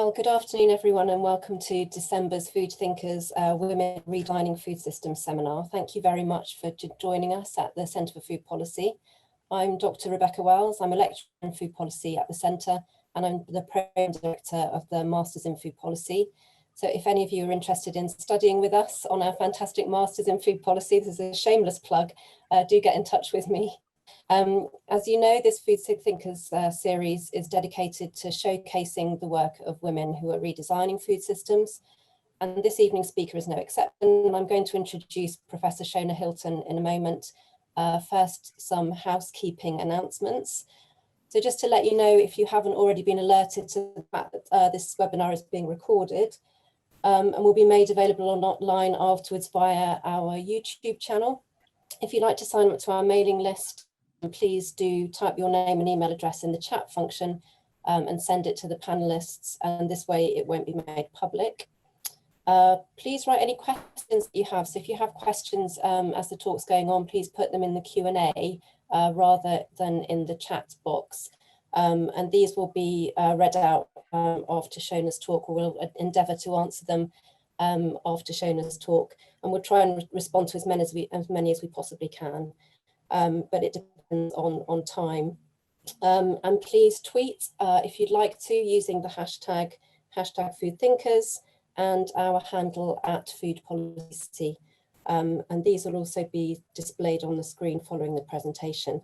Well, good afternoon, everyone, and welcome to December's Food Thinkers Women Redesigning Food Systems seminar. Thank you very much for joining us at the Centre for Food Policy. I'm Dr. Rebecca Wells. I'm a lecturer in food policy at the Centre, and I'm the Program Director of the Masters in Food Policy. So if any of you are interested in studying with us on our fantastic Masters in Food Policy, this is a shameless plug, do get in touch with me. As you know, this Food Thinkers series is dedicated to showcasing the work of women who are redesigning food systems. And this evening's speaker is no exception. I'm going to introduce Professor Shona Hilton in a moment. First, some housekeeping announcements. So just to let you know, if you haven't already been alerted to that, this webinar is being recorded and will be made available online afterwards via our YouTube channel. If you'd like to sign up to our mailing list, please do type your name and email address in the chat function and send it to the panelists, and this way it won't be made public. Please write any questions that you have. So if you have questions as the talk's going on, please put them in the Q&A rather than in the chat box. And these will be read out after Shona's talk, or we'll endeavour to answer them after Shona's talk. And we'll try and respond to as many as we possibly can. But it depends on time. And please tweet if you'd like to, using the hashtag #FoodThinkers and our handle @FoodPolicy. And these will also be displayed on the screen following the presentation.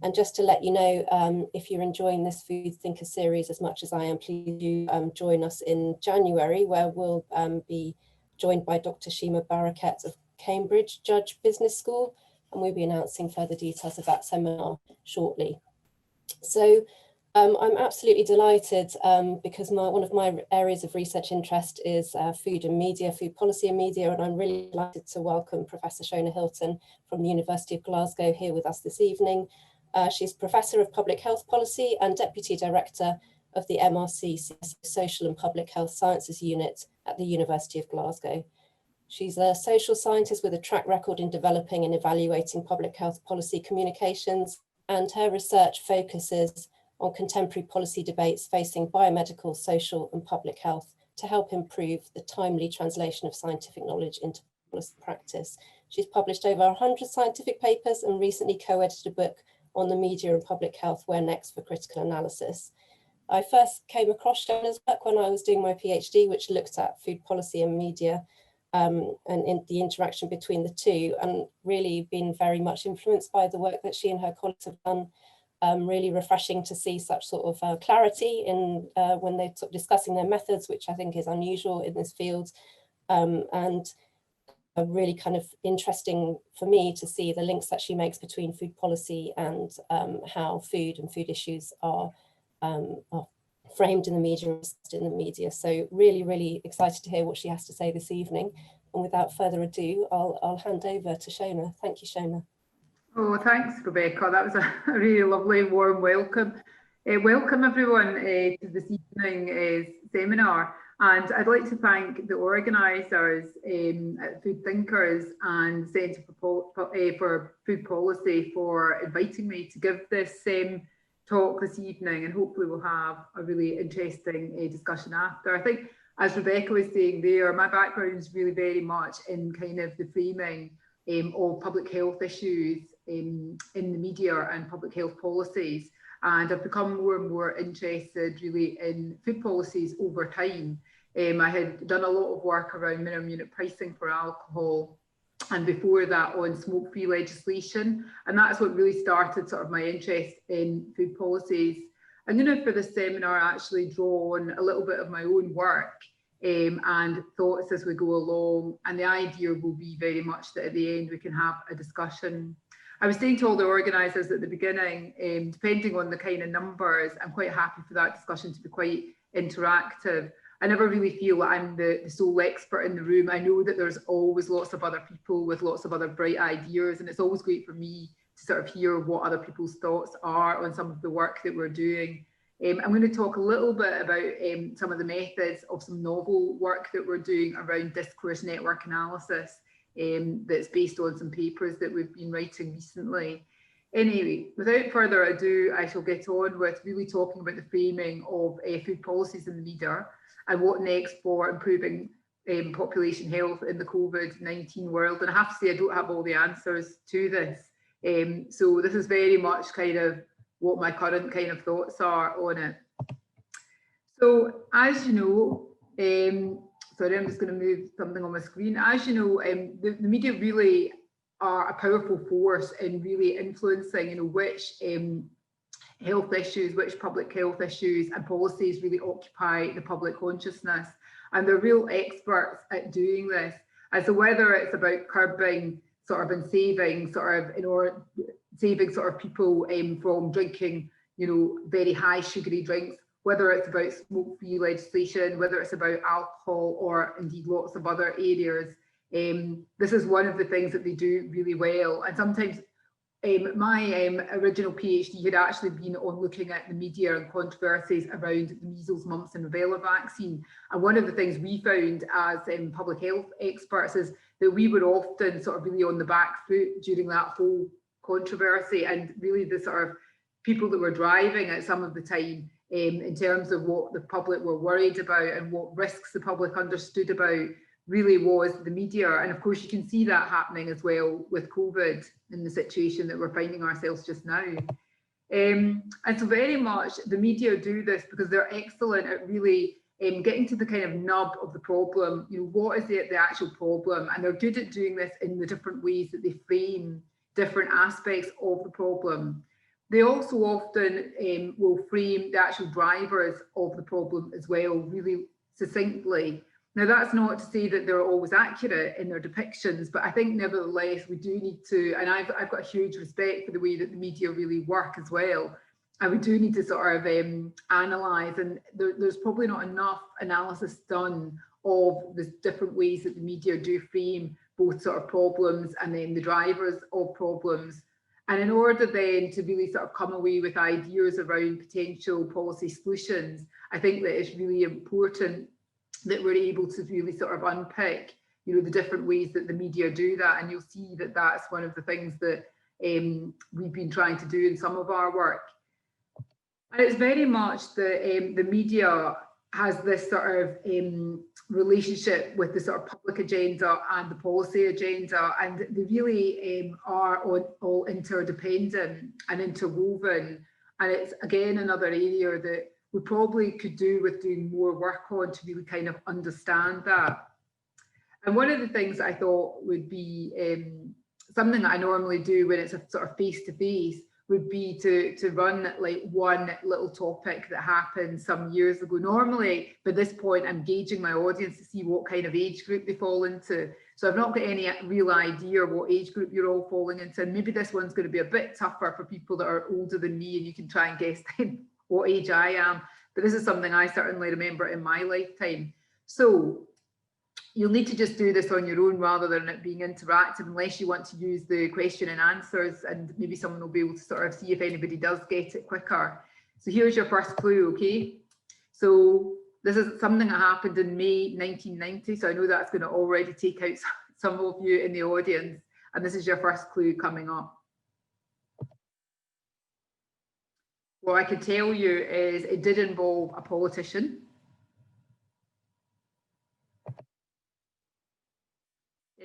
And just to let you know, if you're enjoying this Food Thinker series as much as I am, please do join us in January, where we'll be joined by Dr. Shima Barakat of Cambridge Judge Business School, and we'll be announcing further details of that seminar shortly. So I'm absolutely delighted because one of my areas of research interest is food and media, food policy and media, and I'm really delighted to welcome Professor Shona Hilton from the University of Glasgow here with us this evening. She's Professor of Public Health Policy and Deputy Director of the MRC Social and Public Health Sciences Unit at the University of Glasgow. She's a social scientist with a track record in developing and evaluating public health policy communications, and her research focuses on contemporary policy debates facing biomedical, social and public health to help improve the timely translation of scientific knowledge into policy practice. She's published over 100 scientific papers and recently co-edited a book on the media and public health, Where Next for Critical Analysis. I first came across Shona's work when I was doing my PhD, which looked at food policy and media and in the interaction between the two, and really been very much influenced by the work that she and her colleagues have done. Really refreshing to see such sort of clarity in when they're sort of discussing their methods, which I think is unusual in this field, and really kind of interesting for me to see the links that she makes between food policy and how food and food issues are framed in the media, So really, really excited to hear what she has to say this evening. And without further ado, I'll hand over to Shona. Thank you, Shona. Oh, thanks, Rebecca. That was a really lovely, warm welcome. Welcome everyone to this evening's seminar. And I'd like to thank the organisers at Food Thinkers and Centre for Food Policy for inviting me to give this talk this evening, and hopefully we'll have a really interesting discussion after. I think, as Rebecca was saying there, my background is really very much in kind of the framing of public health issues in the media and public health policies, and I've become more and more interested really in food policies over time. I had done a lot of work around minimum unit pricing for alcohol, and before that on smoke-free legislation, and that's what really started sort of my interest in food policies. I'm going to, for this seminar, actually draw on a little bit of my own work and thoughts as we go along, and the idea will be very much that at the end we can have a discussion. I was saying to all the organisers at the beginning, depending on the kind of numbers, I'm quite happy for that discussion to be quite interactive. I never really feel that I'm the sole expert in the room. I know that there's always lots of other people with lots of other bright ideas, and it's always great for me to sort of hear what other people's thoughts are on some of the work that we're doing. I'm going to talk a little bit about some of the methods of some novel work that we're doing around discourse network analysis that's based on some papers that we've been writing recently. Anyway, without further ado, I shall get on with really talking about the framing of food policies in the media and what next for improving population health in the COVID-19 world. And I have to say, I don't have all the answers to this. So this is very much kind of what my current kind of thoughts are on it. So as you know, sorry, I'm just going to move something on my screen. As you know, the media really are a powerful force in really influencing, which health issues, which public health issues and policies really occupy the public consciousness. And they're real experts at doing this. And so whether it's about curbing sort of and saving sort of, saving sort of people from drinking, very high sugary drinks, whether it's about smoke-free legislation, whether it's about alcohol or indeed lots of other areas. This is one of the things that they do really well. And sometimes my original PhD had actually been on looking at the media and controversies around the measles, mumps and rubella vaccine. And one of the things we found as public health experts is that we were often sort of really on the back foot during that whole controversy, and really the sort of people that were driving at some of the time in terms of what the public were worried about and what risks the public understood about really was the media. And of course you can see that happening as well with COVID in the situation that we're finding ourselves just now. And so very much the media do this because they're excellent at really getting to the kind of nub of the problem. What is the actual problem? And they're good at doing this in the different ways that they frame different aspects of the problem. They also often will frame the actual drivers of the problem as well, really succinctly. Now, that's not to say that they're always accurate in their depictions, but I think nevertheless, we do need to, and I've got a huge respect for the way that the media really work as well. And we do need to sort of analyse, and there's probably not enough analysis done of the different ways that the media do frame both sort of problems and then the drivers of problems. And in order then to really sort of come away with ideas around potential policy solutions, I think that it's really important that we're able to really sort of unpick, the different ways that the media do that. And you'll see that that's one of the things that we've been trying to do in some of our work. And it's very much the media has this sort of relationship with the sort of public agenda and the policy agenda, and they really are all interdependent and interwoven. And it's again another area that we probably could do with doing more work on to really kind of understand that. And one of the things I thought would be something that I normally do when it's a sort of face-to-face would be to run like one little topic that happened some years ago. Normally, by this point, I'm gauging my audience to see what kind of age group they fall into. So I've not got any real idea what age group you're all falling into. And maybe this one's going to be a bit tougher for people that are older than me, and you can try and guess then what age I am. But this is something I certainly remember in my lifetime. So you'll need to just do this on your own rather than it being interactive, unless you want to use the question and answers, and maybe someone will be able to sort of see if anybody does get it quicker. So here's your first clue, okay? So this is something that happened in May 1990. So I know that's going to already take out some of you in the audience. And this is your first clue coming up. What I can tell you is it did involve a politician.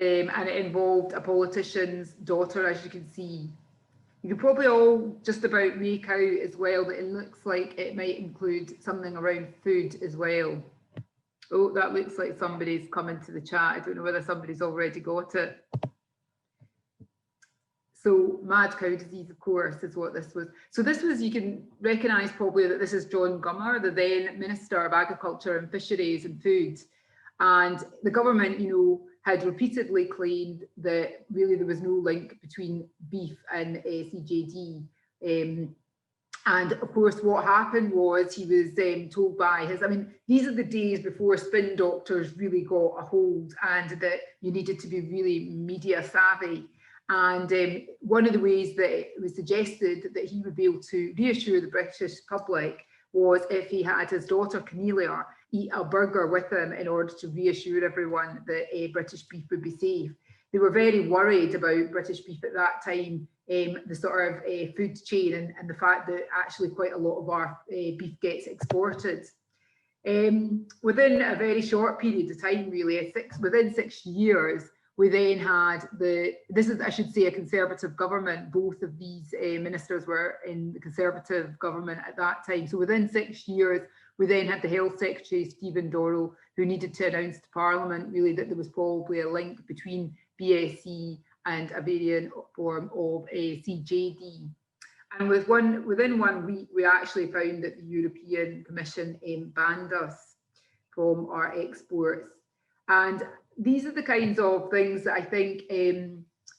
And it involved a politician's daughter, as you can see. You can probably all just about make out as well that it looks like it might include something around food as well. Oh, that looks like somebody's come into the chat. I don't know whether somebody's already got it. So mad cow disease, of course, is what this was. So this was, you can recognise probably that this is John Gummer, the then Minister of Agriculture and Fisheries and Food. And the government, had repeatedly claimed that really there was no link between beef and CJD. And of course, what happened was he was told by his, these are the days before spin doctors really got a hold, and that you needed to be really media savvy. And one of the ways that it was suggested that he would be able to reassure the British public was if he had his daughter Cornelia eat a burger with him in order to reassure everyone that British beef would be safe. They were very worried about British beef at that time the sort of food chain and the fact that actually quite a lot of our beef gets exported. Within a very short period of time, really, within 6 years, we then had this is, I should say, a Conservative government. Both of these ministers were in the Conservative government at that time. So within 6 years, we then had the Health Secretary, Stephen Dorrell, who needed to announce to Parliament really that there was probably a link between BSE and a variant form of CJD. And within 1 week, we actually found that the European Commission banned us from our exports. And these are the kinds of things that I think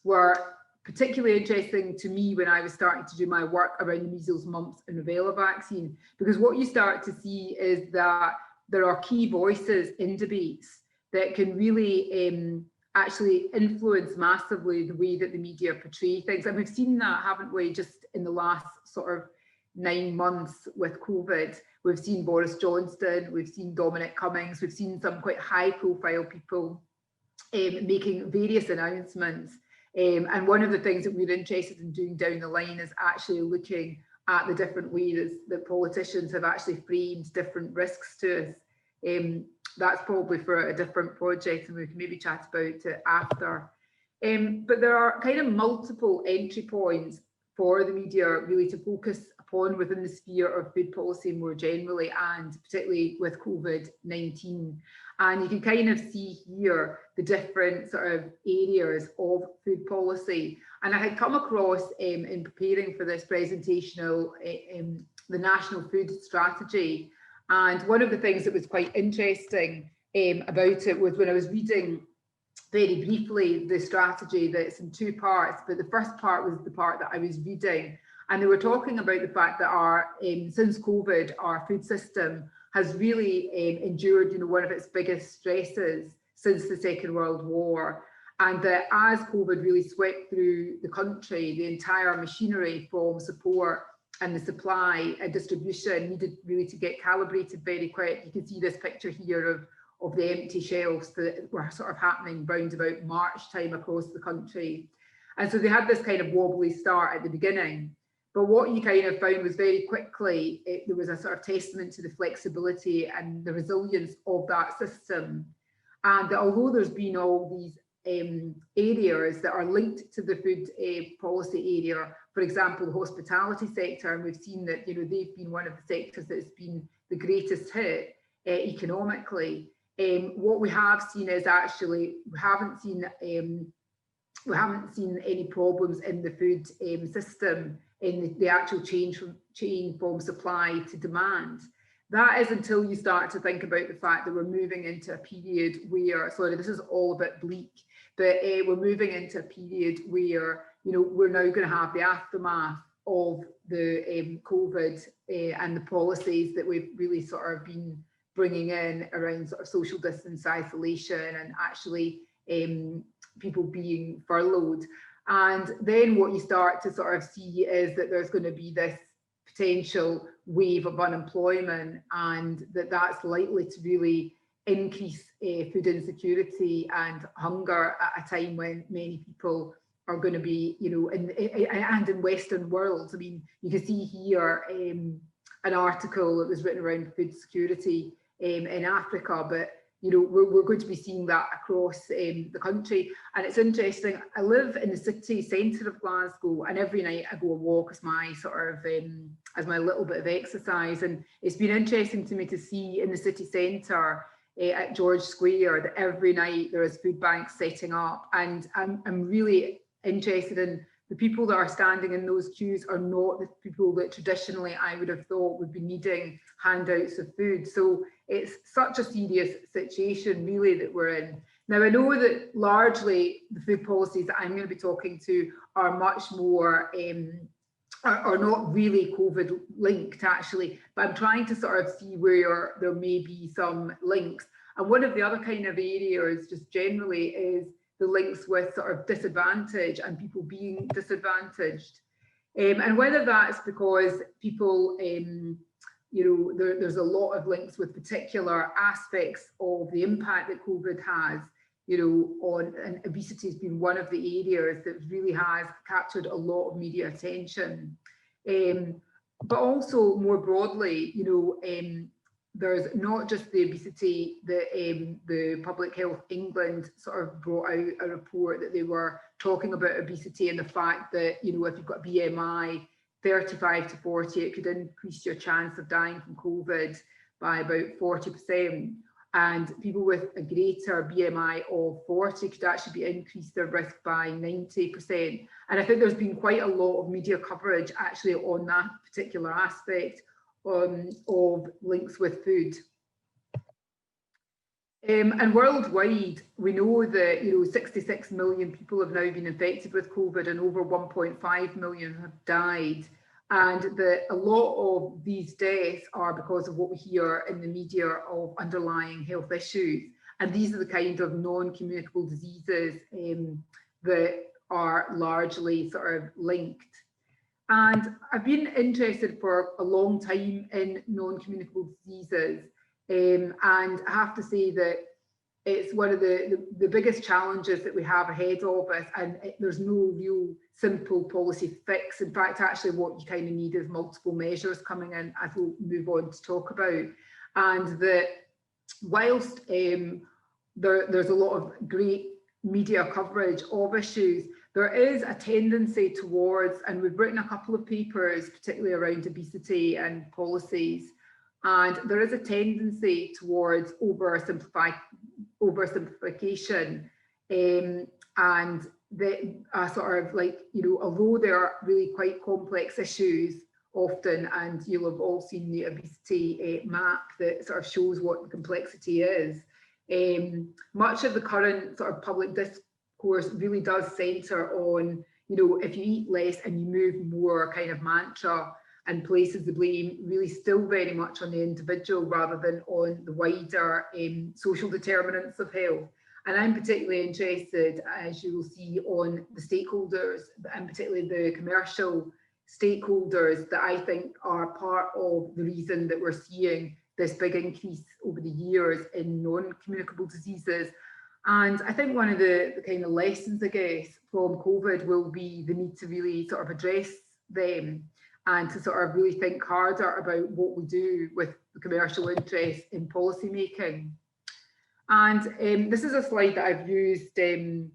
were particularly interesting to me when I was starting to do my work around the measles, mumps and rubella vaccine, because what you start to see is that there are key voices in debates that can really actually influence massively the way that the media portray things. And we've seen that, haven't we, just in the last sort of 9 months with COVID. We've seen Boris Johnson, we've seen Dominic Cummings, we've seen some quite high profile people making various announcements. And one of the things that we're interested in doing down the line is actually looking at the different ways that politicians have actually framed different risks to us. That's probably for a different project and we can maybe chat about it after. But there are kind of multiple entry points for the media really to focus upon within the sphere of food policy more generally, and particularly with COVID-19. And you can kind of see here the different sort of areas of food policy. And I had come across in preparing for this presentation the National Food Strategy. And one of the things that was quite interesting about it was when I was reading very briefly the strategy, that's in 2 parts, but the first part was the part that I was reading. And they were talking about the fact that since COVID, our food system has really endured, one of its biggest stresses since the Second World War. And that as COVID really swept through the country, the entire machinery from support and the supply and distribution needed really to get calibrated very quick. You can see this picture here of the empty shelves that were sort of happening round about March time across the country. And so they had this kind of wobbly start at the beginning. But what you kind of found was very quickly, there was a sort of testament to the flexibility and the resilience of that system. And that although there's been all these areas that are linked to the food policy area, for example, the hospitality sector, and we've seen that they've been one of the sectors that's been the greatest hit economically. What we have seen is actually we haven't seen any problems in the food system in the actual chain from supply to demand. That is until you start to think about the fact that we're moving into a period where, sorry, this is all a bit bleak, but we're moving into a period where we're now going to have the aftermath of the COVID and the policies that we've really sort of been bringing in around sort of social distance isolation and actually people being furloughed. And then what you start to sort of see is that there's going to be this potential wave of unemployment, and that's likely to really increase food insecurity and hunger at a time when many people are going to be, in Western worlds. I mean, you can see here an article that was written around food security in Africa, but we're going to be seeing that across the country. And it's interesting, I live in the city centre of Glasgow, and every night I go a walk as my sort of as my little bit of exercise. And it's been interesting to me to see in the city centre at George Square that every night there is food banks setting up, and I'm really interested in the people that are standing in those queues are not the people that traditionally I would have thought would be needing handouts of food. So it's such a serious situation really that we're in. Now, I know that largely the food policies that I'm going to be talking to are much more, are not really COVID linked actually, but I'm trying to sort of see where there may be some links. And one of the other kind of areas just generally is the links with sort of disadvantage and people being disadvantaged. And whether that's because people, there's a lot of links with particular aspects of the impact that COVID has and obesity has been one of the areas that really has captured a lot of media attention. But also more broadly, there's not just the obesity that the Public Health England sort of brought out a report that they were talking about obesity and the fact that, if you've got a BMI 35 to 40, it could increase your chance of dying from COVID by about 40%. And people with a greater BMI of 40 could actually increase their risk by 90%. And I think there's been quite a lot of media coverage actually on that particular aspect of links with food. And worldwide, we know that 66 million people have now been infected with COVID and over 1.5 million have died. And that a lot of these deaths are because of what we hear in the media of underlying health issues. And these are the kind of non-communicable diseases that are largely sort of linked. And I've been interested for a long time in non-communicable diseases. And I have to say that it's one of the biggest challenges that we have ahead of us, and there's no real simple policy fix. In fact, actually what you kind of need is multiple measures coming in, as we'll move on to talk about. And that whilst there's a lot of great media coverage of issues, there is a tendency towards, and we've written a couple of papers, particularly around obesity and policies, and there is a tendency towards oversimplification, and the sort of like, although they are really quite complex issues often, and you'll have all seen the obesity map that sort of shows what the complexity is, much of the current sort of public discourse really does centre on, if you eat less and you move more kind of mantra, and places the blame really still very much on the individual rather than on the wider social determinants of health. And I'm particularly interested, as you will see, on the stakeholders, and particularly the commercial stakeholders that I think are part of the reason that we're seeing this big increase over the years in non-communicable diseases. And I think one of the kind of lessons, I guess, from COVID will be the need to really sort of address them, and to sort of really think harder about what we do with the commercial interest in policy making. And this is a slide that I've used, for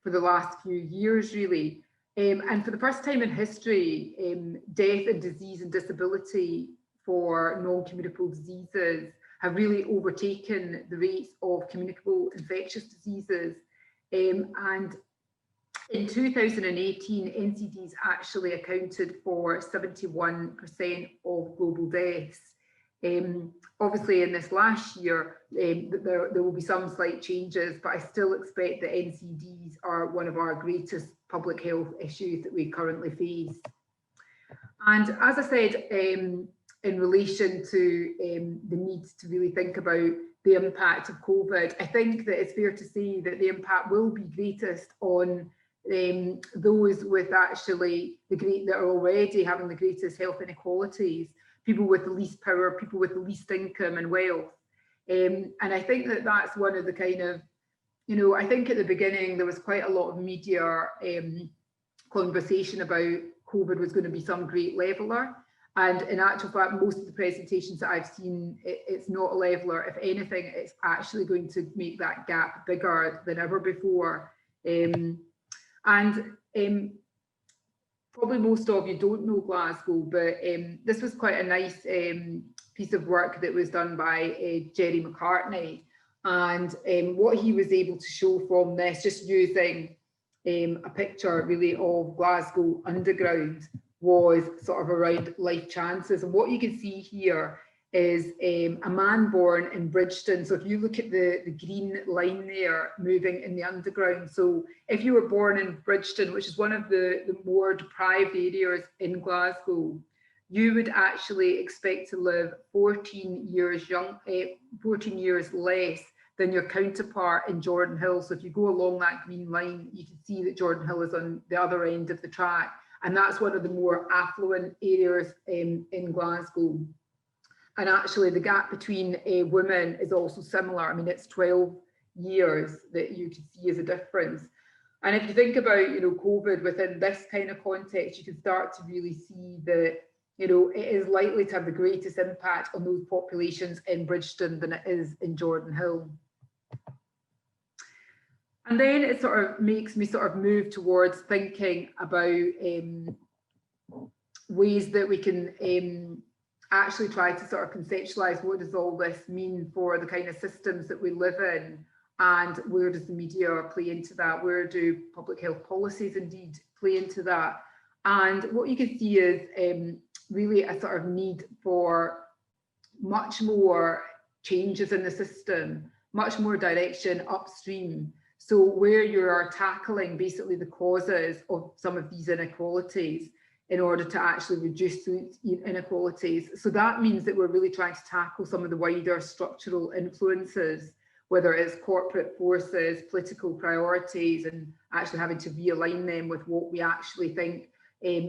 the last few years, really. And for the first time in history, death and disease and disability for non-communicable diseases have really overtaken the rates of communicable infectious diseases. And in 2018, NCDs actually accounted for 71% of global deaths. Obviously, in this last year, there will be some slight changes, but I still expect that NCDs are one of our greatest public health issues that we currently face. And as I said, in relation to the need to really think about the impact of COVID, I think that it's fair to say that the impact will be greatest on those with actually that are already having the greatest health inequalities, people with the least power, people with the least income and wealth. And I think that that's one of the kind of, I think at the beginning there was quite a lot of media conversation about COVID was going to be some great leveller. And in actual fact, most of the presentations that I've seen, it's not a leveller. If anything, it's actually going to make that gap bigger than ever before. Probably most of you don't know Glasgow, but this was quite a nice piece of work that was done by Jerry McCartney. And what he was able to show from this, just using a picture really of Glasgow Underground, was sort of around life chances. And what you can see here is a man born in Bridgeton. So if you look at the green line there moving in the underground, so if you were born in Bridgeton, which is one of the more deprived areas in Glasgow, you would actually expect to live 14 years less than your counterpart in Jordan Hill. So if you go along that green line, you can see that Jordan Hill is on the other end of the track. And that's one of the more affluent areas in Glasgow. And actually the gap between women is also similar. I mean, it's 12 years that you could see as a difference. And if you think about, you know, COVID within this kind of context, you can start to really see that, you know, it is likely to have the greatest impact on those populations in Bridgeton than it is in Jordan Hill. And then it sort of makes me sort of move towards thinking about ways that we can actually try to sort of conceptualize what does all this mean for the kind of systems that we live in, and where does the media play into that? Where do public health policies indeed play into that? And what you can see is really a sort of need for much more changes in the system, much more direction upstream. So where you are tackling basically the causes of some of these inequalities in order to actually reduce those inequalities. So that means that we're really trying to tackle some of the wider structural influences, whether it's corporate forces, political priorities, and actually having to realign them with what we actually think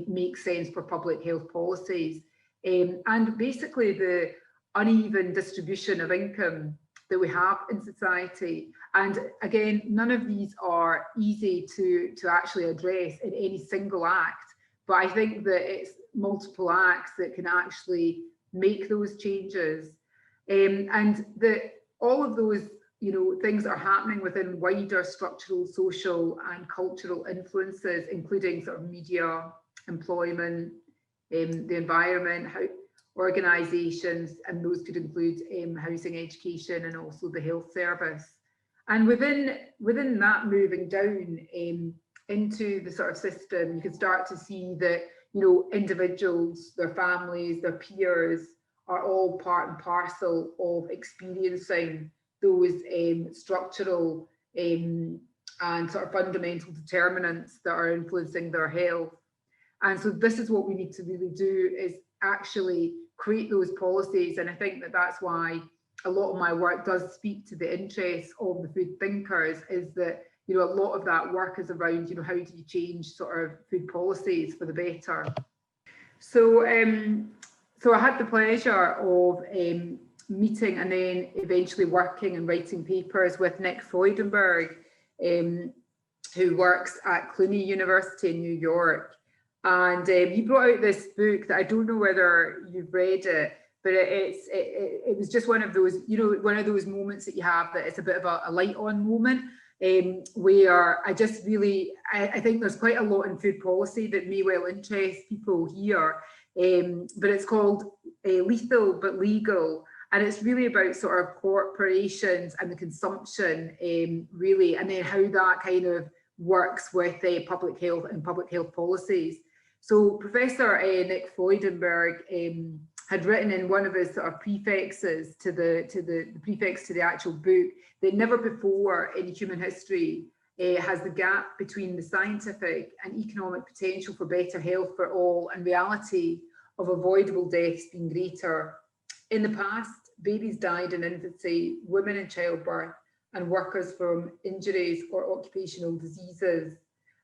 makes sense for public health policies. And basically the uneven distribution of income that we have in society. And again, none of these are easy to actually address in any single act, but I think that it's multiple acts that can actually make those changes. And that all of those, you know, things are happening within wider structural, social and cultural influences, including sort of media, employment, the environment, how organisations, and those could include housing, education, and also the health service. And within that moving down into the sort of system, you can start to see that, you know, individuals, their families, their peers are all part and parcel of experiencing those structural and sort of fundamental determinants that are influencing their health. And so this is what we need to really do, is actually create those policies. And I think that that's why a lot of my work does speak to the interests of the food thinkers, is that, you know, a lot of that work is around, you know, how do you change sort of food policies for the better. So so I had the pleasure of meeting and then eventually working and writing papers with Nick Freudenberg, who works at Cluny University in New York. And he brought out this book that I don't know whether you've read it, but it was just one of those, you know, one of those moments that you have that it's a bit of a light on moment, where I just really, I think there's quite a lot in food policy that may well interest people here, but it's called Lethal But Legal. And it's really about sort of corporations and the consumption, really, and then how that kind of works with public health and public health policies. So Professor Nick Freudenberg had written in one of his sort of prefixes to the prefix to the actual book that never before in human history has the gap between the scientific and economic potential for better health for all and reality of avoidable deaths been greater. In the past, babies died in infancy, women in childbirth, and workers from injuries or occupational diseases,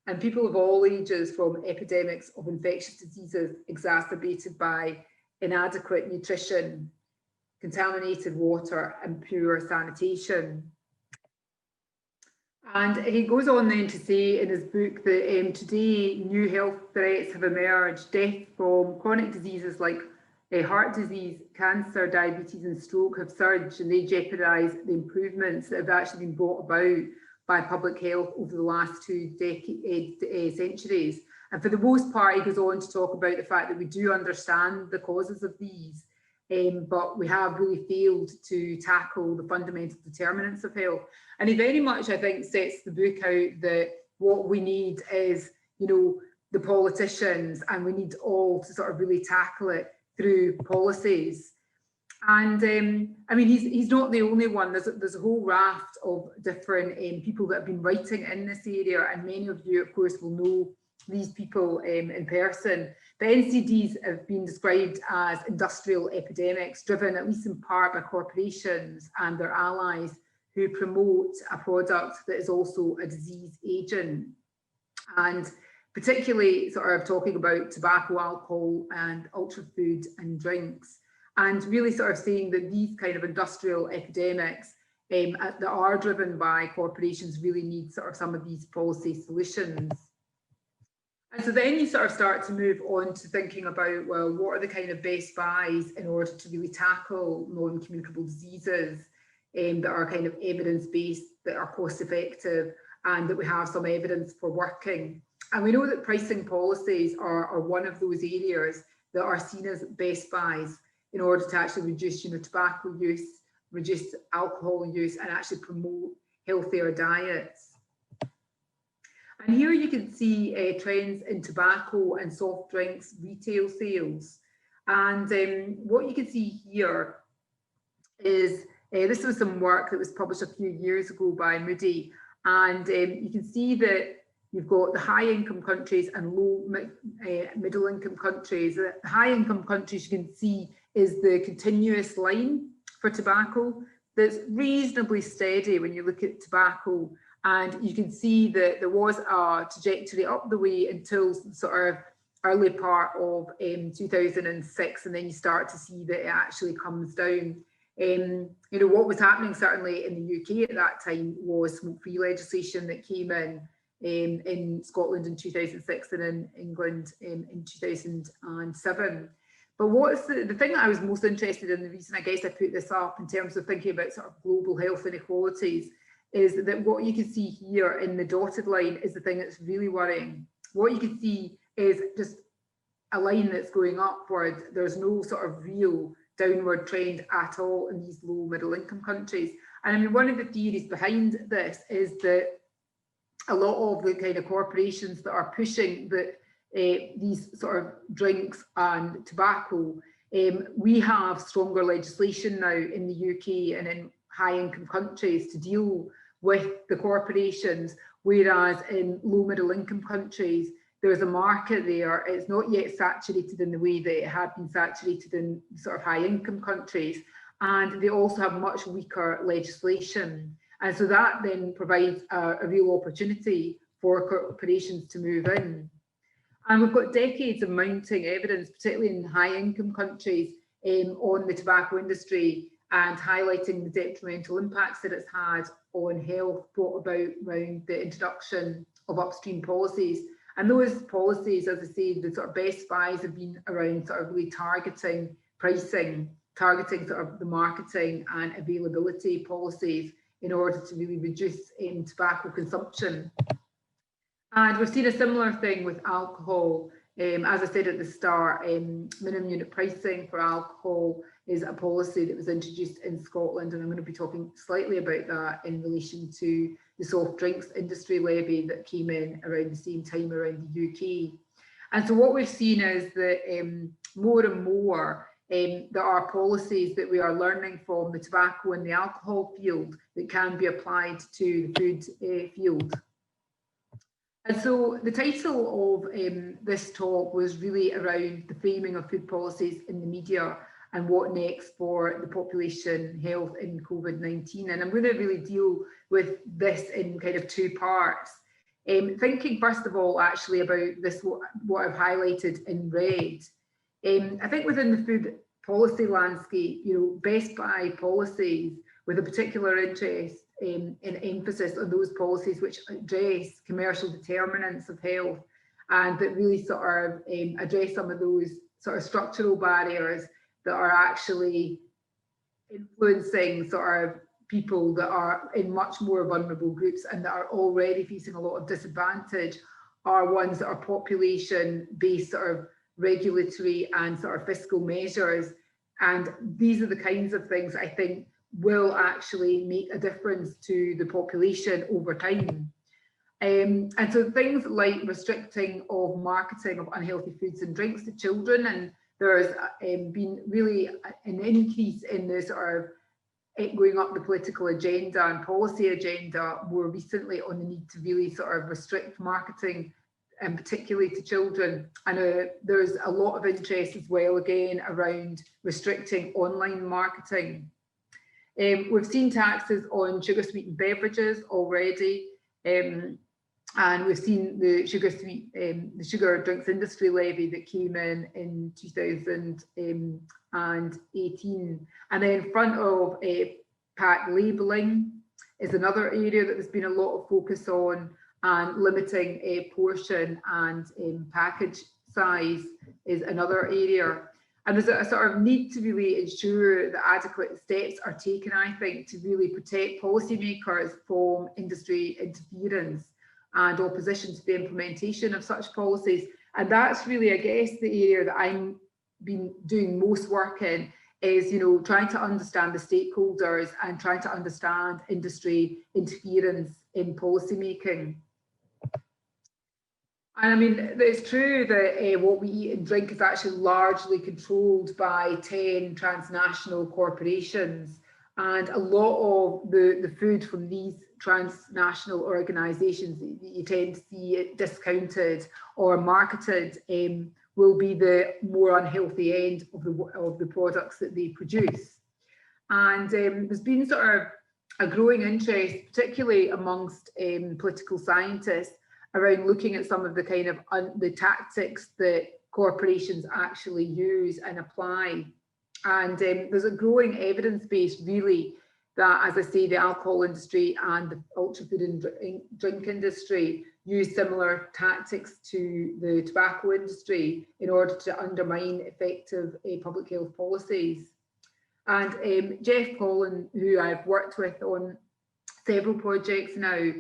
and people of all ages from epidemics of infectious diseases exacerbated by inadequate nutrition, contaminated water, and poor sanitation. And he goes on then to say in his book that today new health threats have emerged. Death from chronic diseases like heart disease, cancer, diabetes and stroke have surged, and they jeopardise the improvements that have actually been brought about by public health over the last 2 centuries. And for the most part, he goes on to talk about the fact that we do understand the causes of these, but we have really failed to tackle the fundamental determinants of health. And he very much, I think, sets the book out that what we need is, you know, the politicians, and we need all to sort of really tackle it through policies. And I mean, he's not the only one. There's a whole raft of different people that have been writing in this area, and many of you, of course, will know these people in person. The NCDs have been described as industrial epidemics, driven at least in part by corporations and their allies who promote a product that is also a disease agent. And particularly sort of talking about tobacco, alcohol, and ultra food and drinks, and really sort of saying that these kind of industrial epidemics that are driven by corporations really need sort of some of these policy solutions. And so then you sort of start to move on to thinking about, well, what are the kind of best buys in order to really tackle non-communicable diseases that are kind of evidence-based, that are cost-effective, and that we have some evidence for working. And we know that pricing policies are one of those areas that are seen as best buys in order to actually reduce, tobacco use, reduce alcohol use, and actually promote healthier diets. And here you can see trends in tobacco and soft drinks retail sales. And what you can see here is, this was some work that was published a few years ago by Moody. And you can see that you've got the high income countries and low middle income countries. The high income countries, you can see, is the continuous line for tobacco that's reasonably steady when you look at tobacco. And you can see that there was a trajectory up the way until sort of early part of 2006, and then you start to see that it actually comes down. What was happening certainly in the UK at that time was smoke-free legislation that came in Scotland in 2006 and in England in 2007. But what's the thing that I was most interested in, the reason I guess I put this up in terms of thinking about sort of global health inequalities, is that what you can see here in the dotted line is the thing that's really worrying. What you can see is just a line that's going upward. There's no sort of real downward trend at all in these low middle income countries. And I mean, one of the theories behind this is that a lot of the kind of corporations that are pushing that these sort of drinks and tobacco, we have stronger legislation now in the UK and in high income countries to deal with the corporations, whereas in low middle income countries, there's a market there. It's not yet saturated in the way that it had been saturated in sort of high income countries. And they also have much weaker legislation. And so that then provides a real opportunity for corporations to move in. And we've got decades of mounting evidence, particularly in high income countries, on the tobacco industry, and highlighting the detrimental impacts that it's had on health brought about around the introduction of upstream policies. And those policies, as I say, the sort of best buys have been around sort of really targeting pricing, targeting sort of the marketing and availability policies in order to really reduce tobacco consumption. And we've seen a similar thing with alcohol. As I said at the start, minimum unit pricing for alcohol is a policy that was introduced in Scotland, and I'm going to be talking slightly about that in relation to the soft drinks industry levy that came in around the same time around the UK. And so what we've seen is that more and more there are policies that we are learning from the tobacco and the alcohol field that can be applied to the food field. And so the title of this talk was really around the framing of food policies in the media and what next for the population health in COVID-19. And I'm going to really deal with this in kind of two parts. Thinking first of all actually about this, what I've highlighted in red. I think within the food policy landscape, best buy policies with a particular interest in emphasis on those policies which address commercial determinants of health and that really sort of address some of those sort of structural barriers that are actually influencing sort of people that are in much more vulnerable groups and that are already facing a lot of disadvantage, are ones that are population-based sort of regulatory and sort of fiscal measures. And these are the kinds of things I think will actually make a difference to the population over time. And so things like restricting of marketing of unhealthy foods and drinks to children, and there's been really an increase in the sort of going up the political agenda and policy agenda more recently on the need to really sort of restrict marketing, and particularly to children. And there's a lot of interest as well, again, around restricting online marketing. We've seen taxes on sugar sweetened beverages already, and we've seen the sugar drinks industry levy that came in 2018. And then in front of pack labelling is another area that there's been a lot of focus on, and limiting a portion and package size is another area. And there's a sort of need to really ensure that adequate steps are taken, I think, to really protect policymakers from industry interference and opposition to the implementation of such policies. And that's really, I guess, the area that I'm been doing most work in, is, you know, trying to understand the stakeholders and trying to understand industry interference in policy making. And I mean, it's true that what we eat and drink is actually largely controlled by 10 transnational corporations, and a lot of the food from these transnational organisations that you tend to see it discounted or marketed will be the more unhealthy end of the products that they produce. And there's been sort of a growing interest, particularly amongst political scientists, around looking at some of the kind of the tactics that corporations actually use and apply. And there's a growing evidence base, really, that, as I say, the alcohol industry and the ultra food and drink industry use similar tactics to the tobacco industry in order to undermine effective public health policies. And Jeff Collin, who I've worked with on several projects now,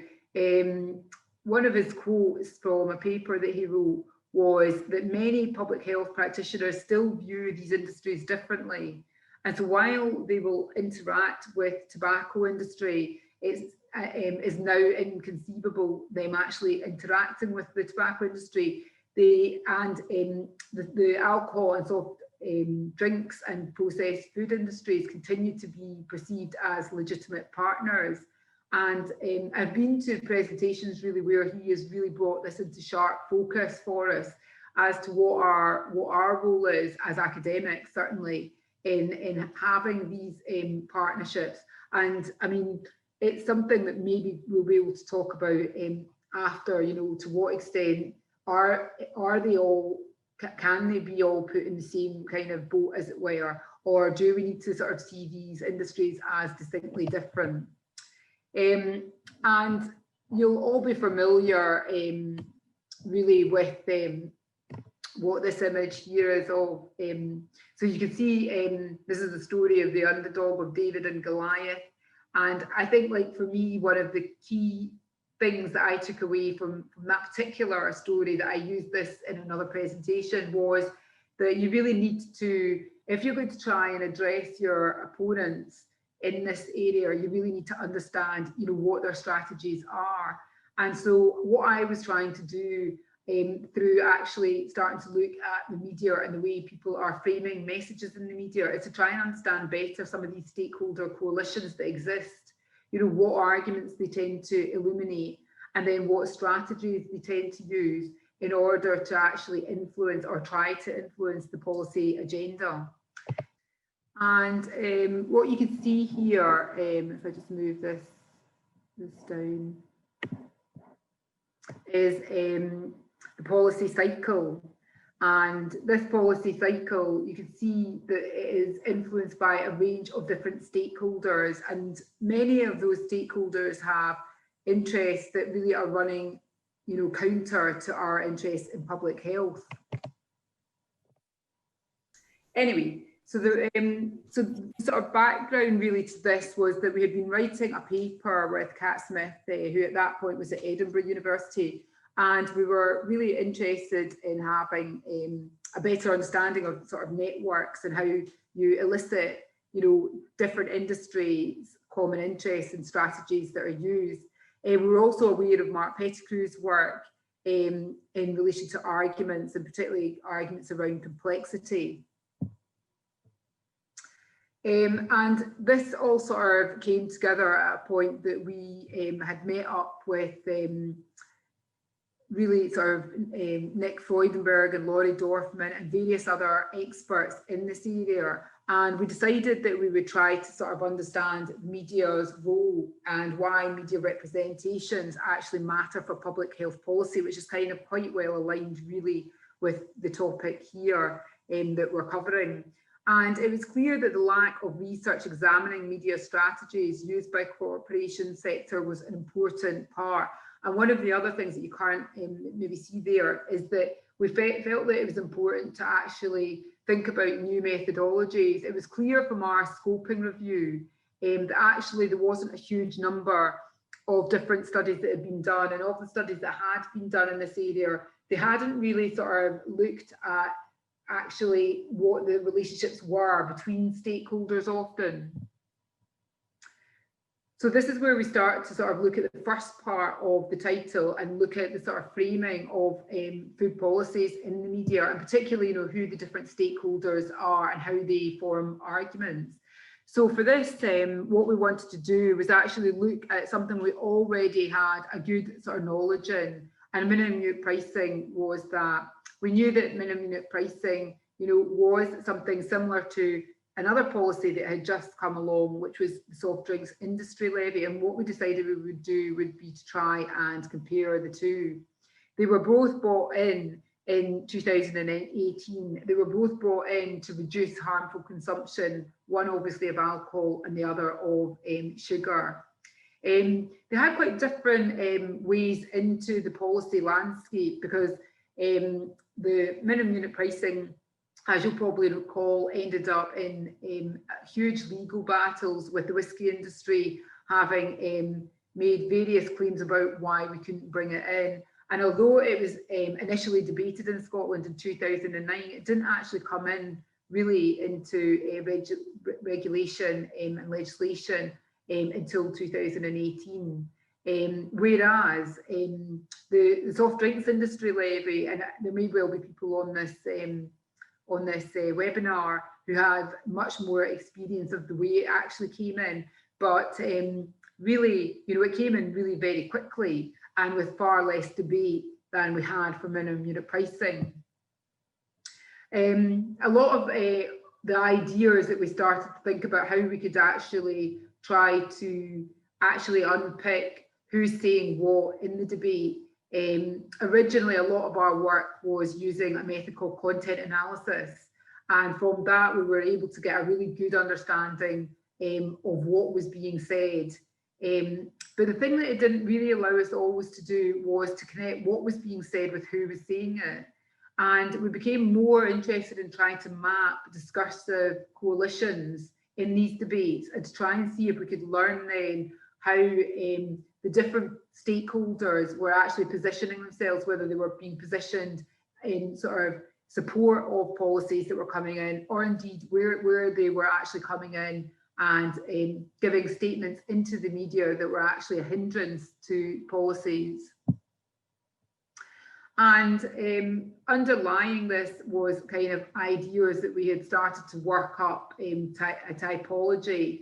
one of his quotes from a paper that he wrote was that many public health practitioners still view these industries differently. And so while they will interact with tobacco industry, it's is now inconceivable them actually interacting with the tobacco industry. The alcohol and soft drinks and processed food industries continue to be perceived as legitimate partners. And I've been to presentations really where he has really brought this into sharp focus for us as to what our role is as academics, certainly in having these partnerships. And I mean, it's something that maybe we'll be able to talk about after, you know, to what extent are they all, can they be all put in the same kind of boat, as it were, or do we need to sort of see these industries as distinctly different? And you'll all be familiar really with what this image here is of. So you can see this is the story of the underdog of David and Goliath. And I think, like, for me, one of the key things that I took away from that particular story, that I used this in another presentation, was that you really need to, if you're going to try and address your opponents in this area, you really need to understand, you know, what their strategies are. And so what I was trying to do through actually starting to look at the media and the way people are framing messages in the media is to try and understand better some of these stakeholder coalitions that exist, you know, what arguments they tend to illuminate, and then what strategies they tend to use in order to actually influence or try to influence the policy agenda. And what you can see here, if I just move this down, is the policy cycle. And this policy cycle, you can see that it is influenced by a range of different stakeholders, and many of those stakeholders have interests that really are running, you know, counter to our interests in public health. Anyway, so the sort of background really to this was that we had been writing a paper with Kat Smith, who at that point was at Edinburgh University, and we were really interested in having a better understanding of sort of networks and how you elicit, you know, different industries, common interests and strategies that are used. We were also aware of Mark Pettigrew's work in relation to arguments, and particularly arguments around complexity. And this all sort of came together at a point that we had met up with really sort of Nick Freudenberg and Laurie Dorfman and various other experts in this area. And we decided that we would try to sort of understand media's role and why media representations actually matter for public health policy, which is kind of quite well aligned really with the topic here that we're covering. And it was clear that the lack of research examining media strategies used by corporation sector was an important part. And one of the other things that you can't maybe see there is that we felt that it was important to actually think about new methodologies. It was clear from our scoping review that actually there wasn't a huge number of different studies that had been done, and of the studies that had been done in this area, they hadn't really sort of looked at actually what the relationships were between stakeholders often. So this is where we start to sort of look at the first part of the title and look at the sort of framing of food policies in the media, and particularly, you know, who the different stakeholders are and how they form arguments. So for this, what we wanted to do was actually look at something we already had a good sort of knowledge in, and minimum unit pricing was that. We knew that minimum unit pricing, you know, was something similar to another policy that had just come along, which was the soft drinks industry levy. And what we decided we would do would be to try and compare the two. They were both brought in 2018. They were both brought in to reduce harmful consumption, one obviously of alcohol and the other of sugar. They had quite different ways into the policy landscape, because the minimum unit pricing, as you'll probably recall, ended up in huge legal battles with the whisky industry, having made various claims about why we couldn't bring it in. And although it was initially debated in Scotland in 2009, it didn't actually come in really into regulation and legislation until 2018. Whereas the soft drinks industry levy, and there may well be people on this webinar who have much more experience of the way it actually came in, but really, you know, it came in really very quickly and with far less debate than we had for minimum unit pricing. A lot of the ideas that we started to think about how we could actually try to actually unpick who's saying what in the debate. Originally, a lot of our work was using a method called content analysis. And from that, we were able to get a really good understanding of what was being said. But the thing that it didn't really allow us always to do was to connect what was being said with who was saying it. And we became more interested in trying to map discursive coalitions in these debates and to try and see if we could learn then how the different stakeholders were actually positioning themselves, whether they were being positioned in sort of support of policies that were coming in, or indeed where they were actually coming in and giving statements into the media that were actually a hindrance to policies. And underlying this was kind of ideas that we had started to work up a typology.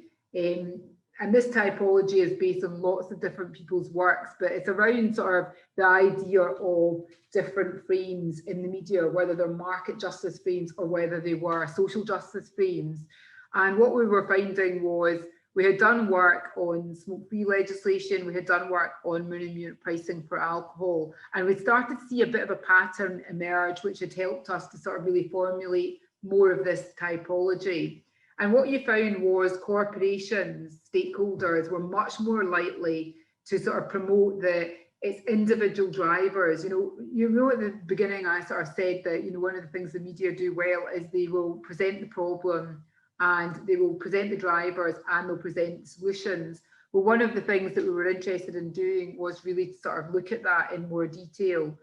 And this typology is based on lots of different people's works, but it's around sort of the idea of different frames in the media, whether they're market justice frames or whether they were social justice frames. And what we were finding was we had done work on smoke-free legislation, we had done work on minimum unit pricing for alcohol, and we started to see a bit of a pattern emerge, which had helped us to sort of really formulate more of this typology. And what you found was corporations, stakeholders were much more likely to sort of promote its individual drivers. You know at the beginning I sort of said that, you know, one of the things the media do well is they will present the problem and they will present the drivers and they'll present solutions. Well, one of the things that we were interested in doing was really to sort of look at that in more detail.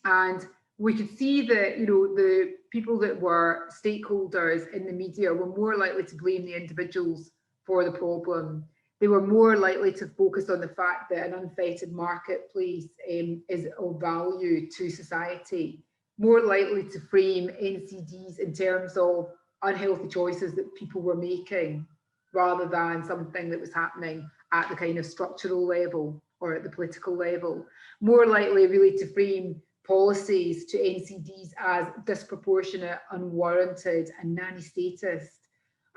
And we could see that, you know, the people that were stakeholders in the media were more likely to blame the individuals for the problem. They were more likely to focus on the fact that an unfettered marketplace is of value to society, more likely to frame NCDs in terms of unhealthy choices that people were making, rather than something that was happening at the kind of structural level or at the political level. More likely really to frame policies to NCDs as disproportionate, unwarranted and nanny statist.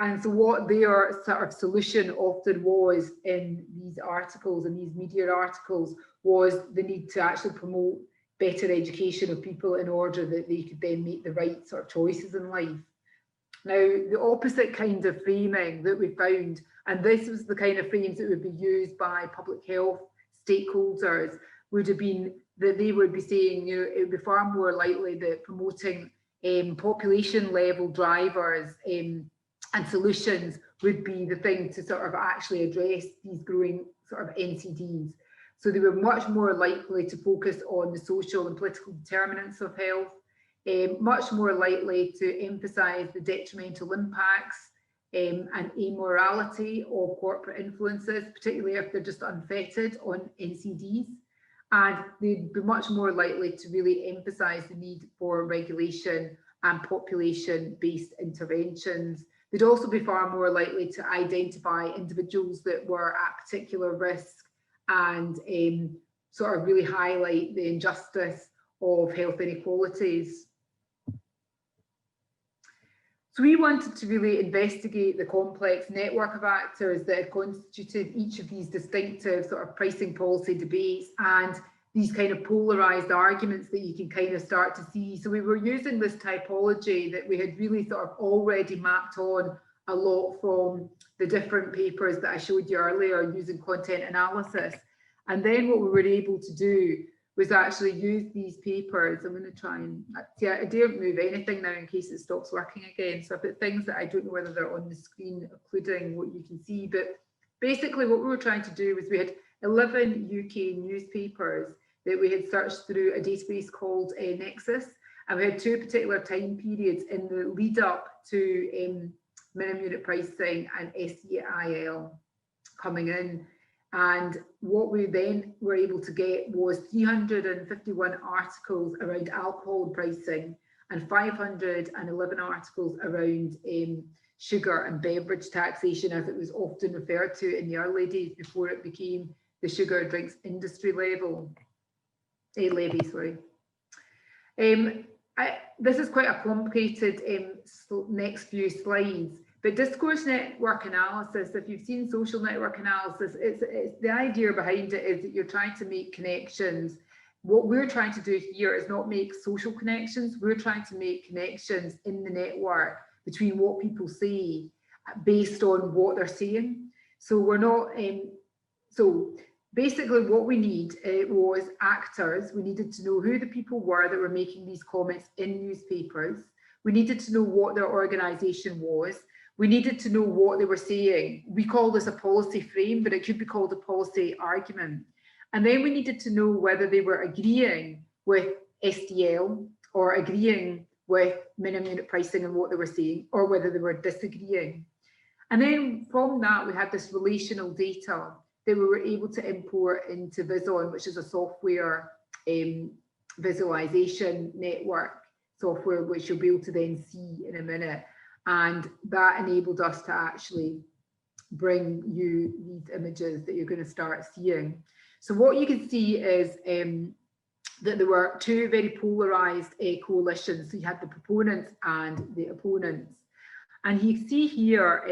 And so what their sort of solution often was in these articles and these media articles was the need to actually promote better education of people in order that they could then make the right sort of choices in life. Now, the opposite kind of framing that we found, and this was the kind of frames that would be used by public health stakeholders, would have been that they would be saying, you know, it would be far more likely that promoting population level drivers and solutions would be the thing to sort of actually address these growing sort of NCDs. So they were much more likely to focus on the social and political determinants of health, much more likely to emphasise the detrimental impacts and amorality of corporate influences, particularly if they're just unfettered on NCDs. And they'd be much more likely to really emphasise the need for regulation and population-based interventions. They'd also be far more likely to identify individuals that were at particular risk and sort of really highlight the injustice of health inequalities. So we wanted to really investigate the complex network of actors that had constituted each of these distinctive sort of pricing policy debates and these kind of polarised arguments that you can kind of start to see. So we were using this typology that we had really sort of already mapped on a lot from the different papers that I showed you earlier using content analysis. And then what we were able to do was actually use these papers. I'm going to try and, yeah, I didn't move anything now in case it stops working again. So I've got things that I don't know whether they're on the screen, including what you can see. But basically what we were trying to do was we had 11 UK newspapers that we had searched through a database called Nexus. And we had two particular time periods in the lead up to minimum unit pricing and SEIL coming in. And what we then were able to get was 351 articles around alcohol pricing and 511 articles around sugar and beverage taxation, as it was often referred to in the early days before it became the sugar drinks industry levy. This is quite a complicated next few slides. But discourse network analysis, if you've seen social network analysis, it's the idea behind it is that you're trying to make connections. What we're trying to do here is not make social connections. We're trying to make connections in the network between what people say based on what they're saying. So we're not, so basically what we need was actors. We needed to know who the people were that were making these comments in newspapers. We needed to know what their organisation was. We needed to know what they were saying. We call this a policy frame, but it could be called a policy argument. And then we needed to know whether they were agreeing with SDL or agreeing with minimum unit pricing and what they were saying, or whether they were disagreeing. And then from that, we had this relational data that we were able to import into Vison, which is a software visualization network software, which you'll be able to then see in a minute. And that enabled us to actually bring you these images that you're going to start seeing. So what you can see is that there were two very polarised coalitions. So you had the proponents and the opponents. And you can see here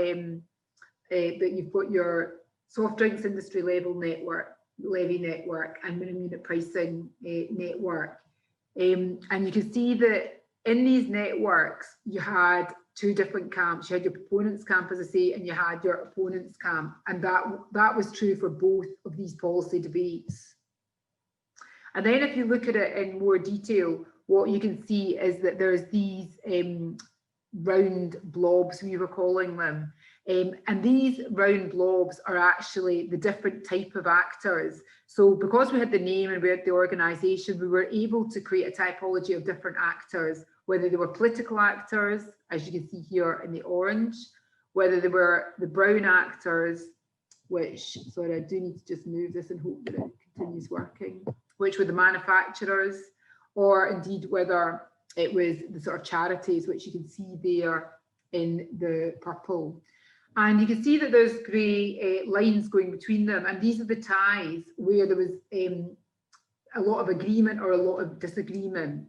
that you've got your soft drinks industry levy network and minimum unit pricing network. And you can see that in these networks, you had two different camps. You had your proponents camp, as I say, and you had your opponents camp. And that was true for both of these policy debates. And then if you look at it in more detail, what you can see is that there's these round blobs, we were calling them. And these round blobs are actually the different type of actors. So because we had the name and we had the organisation, we were able to create a typology of different actors, whether they were political actors, as you can see here in the orange, whether they were the brown actors, which, sorry, I do need to just move this and hope that it continues working, which were the manufacturers, or indeed whether it was the sort of charities, which you can see there in the purple. And you can see that there's grey lines going between them, and these are the ties where there was a lot of agreement or a lot of disagreement.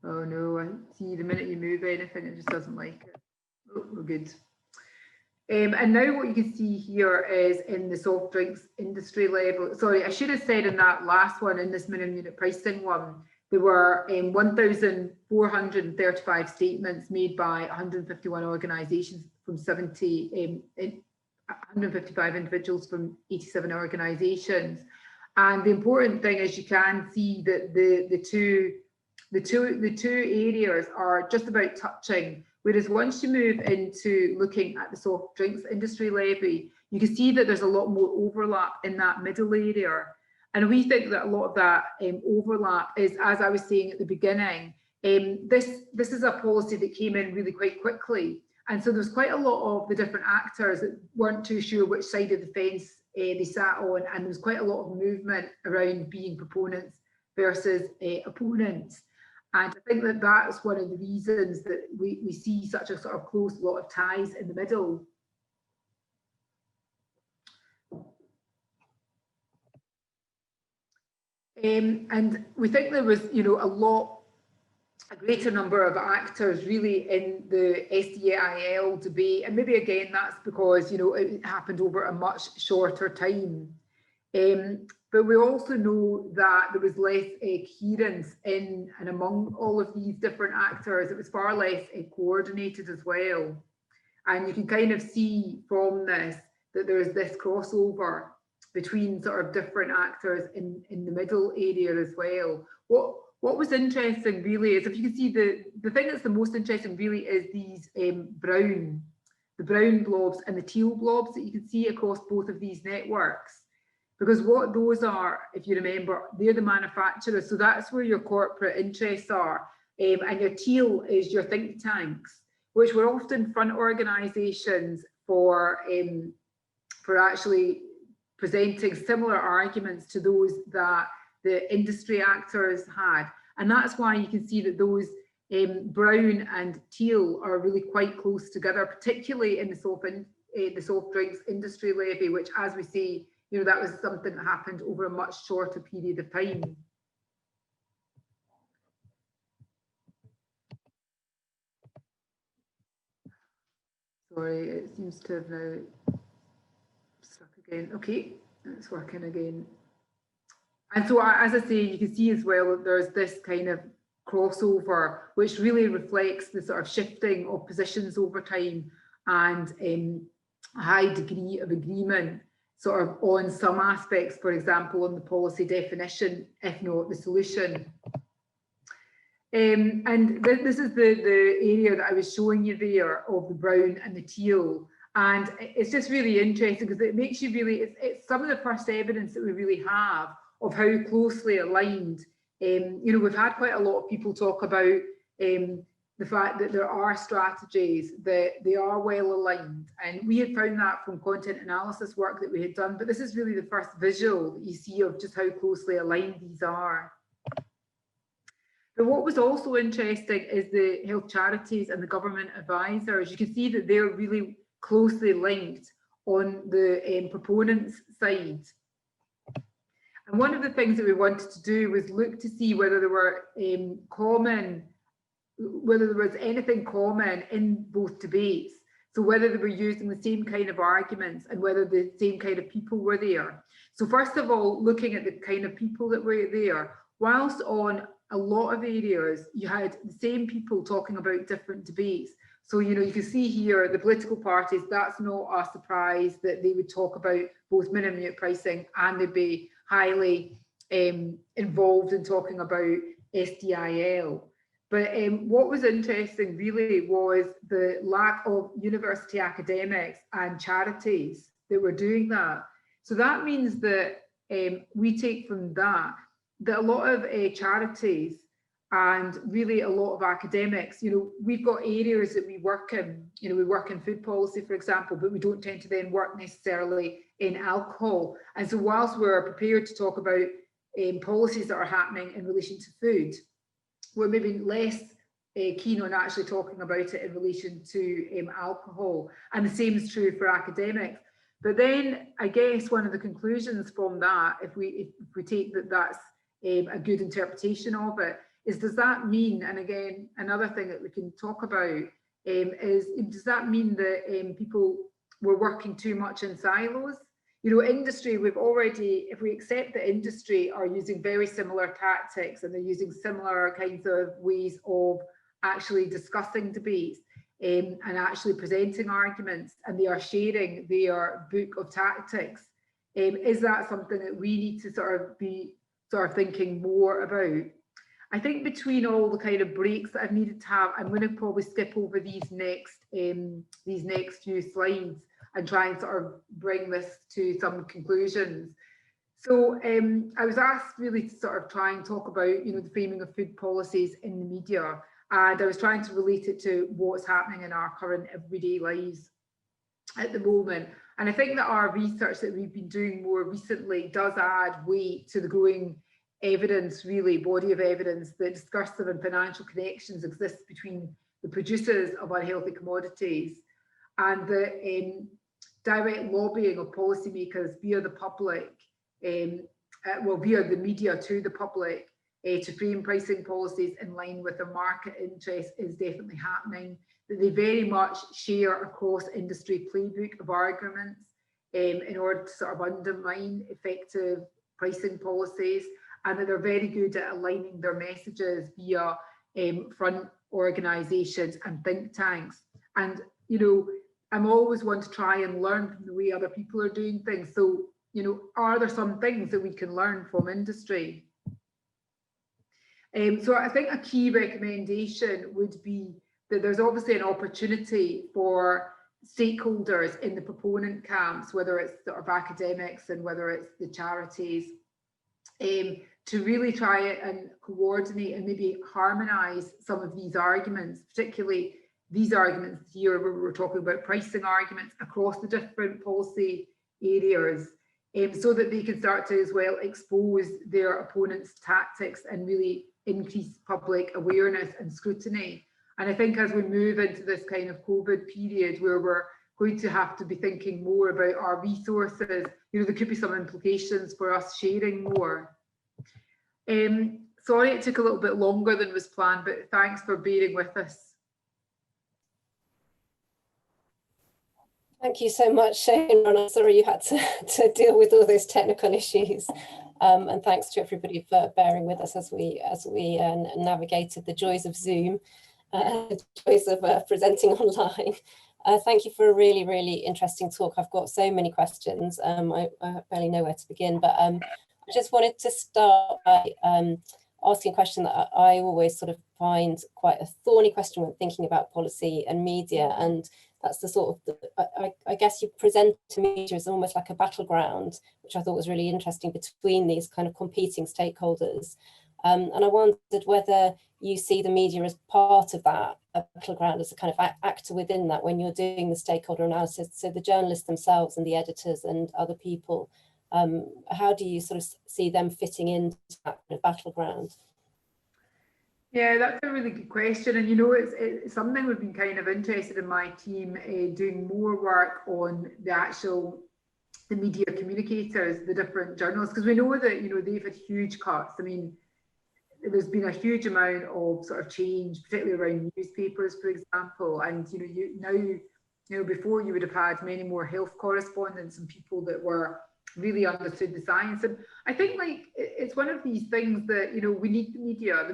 Oh no, I see the minute you move anything, it just doesn't like it. Oh, we're good. And now what you can see here is in the soft drinks industry level. Sorry, I should have said in that last one, in this minimum unit pricing one, there were 1,435 statements made by 151 organisations from 155 individuals from 87 organisations. And the important thing is you can see that the two areas are just about touching. Whereas once you move into looking at the soft drinks industry levy, you can see that there's a lot more overlap in that middle area. And we think that a lot of that overlap is, as I was saying at the beginning, this is a policy that came in really quite quickly. And so there's quite a lot of the different actors that weren't too sure which side of the fence they sat on. And there was quite a lot of movement around being proponents versus opponents. And I think that that's one of the reasons that we see such a sort of close lot of ties in the middle. And we think there was, you know, a greater number of actors really in the SDIL debate. And maybe again, that's because, you know, it happened over a much shorter time. But we also know that there was less coherence in and among all of these different actors. It was far less coordinated as well. And you can kind of see from this that there's this crossover between sort of different actors in the middle area as well. What was interesting really is, if you can see, the thing that's the most interesting really is these the brown blobs and the teal blobs that you can see across both of these networks. Because what those are, if you remember, they're the manufacturers. So that's where your corporate interests are. And your teal is your think tanks, which were often front organisations for actually presenting similar arguments to those that the industry actors had. And that's why you can see that those brown and teal are really quite close together, particularly in the soft drinks industry levy, which, as we say, you know, that was something that happened over a much shorter period of time. Sorry, it seems to have now stuck again. Okay, it's working again. And so, as I say, you can see as well that there's this kind of crossover, which really reflects the sort of shifting of positions over time and a high degree of agreement sort of on some aspects, for example, on the policy definition, if not the solution. And this is the area that I was showing you there of the brown and the teal. And it's just really interesting because it makes you really, it's some of the first evidence that we really have of how closely aligned. You know, we've had quite a lot of people talk about the fact that there are strategies, that they are well aligned. And we had found that from content analysis work that we had done, but this is really the first visual that you see of just how closely aligned these are. But what was also interesting is the health charities and the government advisors. You can see that they're really closely linked on the proponents' side. And one of the things that we wanted to do was look to see whether there were whether there was anything common in both debates. So whether they were using the same kind of arguments and whether the same kind of people were there. So first of all, looking at the kind of people that were there, whilst on a lot of areas, you had the same people talking about different debates. So, you know, you can see here the political parties, that's not a surprise that they would talk about both minimum unit pricing and they'd be highly involved in talking about SDIL. But what was interesting really was the lack of university academics and charities that were doing that. So that means that we take from that a lot of charities and really a lot of academics, you know, we've got areas that we work in, you know, we work in food policy, for example, but we don't tend to then work necessarily in alcohol. And so whilst we're prepared to talk about policies that are happening in relation to food, we're maybe less keen on actually talking about it in relation to alcohol. And the same is true for academics. But then I guess one of the conclusions from that, if we take that that's a good interpretation of it, is does that mean, and again, another thing that we can talk about is, does that mean that people we're working too much in silos. You know, industry, we've already, if we accept that industry are using very similar tactics and they're using similar kinds of ways of actually discussing debates and actually presenting arguments, and they are sharing their book of tactics, is that something that we need to sort of be thinking more about? I think between all the kind of breaks that I've needed to have, I'm going to probably skip over these next few slides and try and sort of bring this to some conclusions. So I was asked really to sort of try and talk about, you know, the framing of food policies in the media, and I was trying to relate it to what's happening in our current everyday lives at the moment. And I think that our research that we've been doing more recently does add weight to the growing evidence, really, body of evidence, that discursive and financial connections exist between the producers of unhealthy commodities and the direct lobbying of policymakers via the public, via the media to the public, to frame pricing policies in line with their market interests is definitely happening. That they very much share across industry playbook of arguments in order to sort of undermine effective pricing policies, and that they're very good at aligning their messages via front organisations and think tanks. And, you know, I'm always one to try and learn from the way other people are doing things. So, you know, are there some things that we can learn from industry? So I think a key recommendation would be that there's obviously an opportunity for stakeholders in the proponent camps, whether it's sort of academics and whether it's the charities, to really try and coordinate and maybe harmonise some of these arguments, particularly these arguments here where we're talking about pricing arguments across the different policy areas, so that they can start to as well expose their opponents' tactics and really increase public awareness and scrutiny. And I think as we move into this kind of COVID period where we're going to have to be thinking more about our resources, you know, there could be some implications for us sharing more. Sorry it took a little bit longer than was planned, but thanks for bearing with us. Thank you so much, Shona. I'm sorry you had to deal with all those technical issues. And thanks to everybody for bearing with us as we navigated the joys of Zoom, the joys of presenting online. Thank you for a really, really interesting talk. I've got so many questions. I barely know where to begin, but I just wanted to start by asking a question that I always sort of find quite a thorny question when thinking about policy and media, and that's the sort of, I guess you present to media as almost like a battleground, which I thought was really interesting, between these kind of competing stakeholders. And I wondered whether you see the media as part of that battleground, as a kind of actor within that when you're doing the stakeholder analysis, so the journalists themselves and the editors and other people. How do you sort of see them fitting into that kind of battleground? Yeah, that's a really good question. And, you know, it's something we've been kind of interested in my team doing more work on the media communicators, the different journalists, because we know that, you know, they've had huge cuts. I mean, there's been a huge amount of sort of change, particularly around newspapers, for example. And, you know, before you would have had many more health correspondents and people that were really understood the science. And I think, like, it's one of these things that, you know, we need the media. The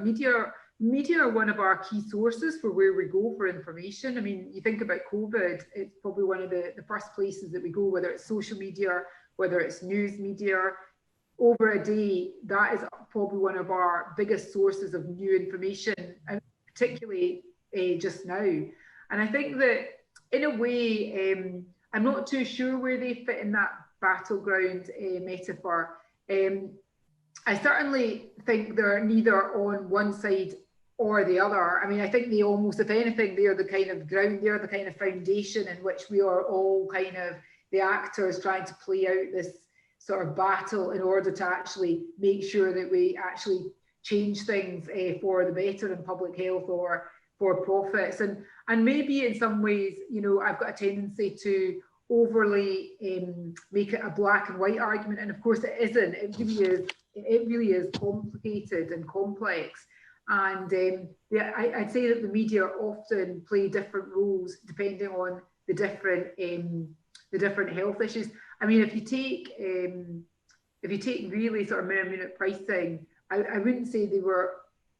media are one of our key sources for where we go for information. I mean, you think about COVID, it's probably one of the first places that we go, whether it's social media, whether it's news media. Over a day, that is probably one of our biggest sources of new information, and particularly just now. And I think that in a way, I'm not too sure where they fit in that battleground metaphor. I certainly think they're neither on one side or the other. I mean, I think they almost, if anything, they're the kind of ground, they're the kind of foundation in which we are all kind of the actors trying to play out this sort of battle in order to actually make sure that we actually change things for the better in public health or for profits. And maybe in some ways, you know, I've got a tendency to overly make it a black and white argument, and of course it isn't. It really is complicated and complex. And yeah, I'd say that the media often play different roles depending on the different the different health issues. I mean, if you take really sort of minimum unit pricing, I wouldn't say they were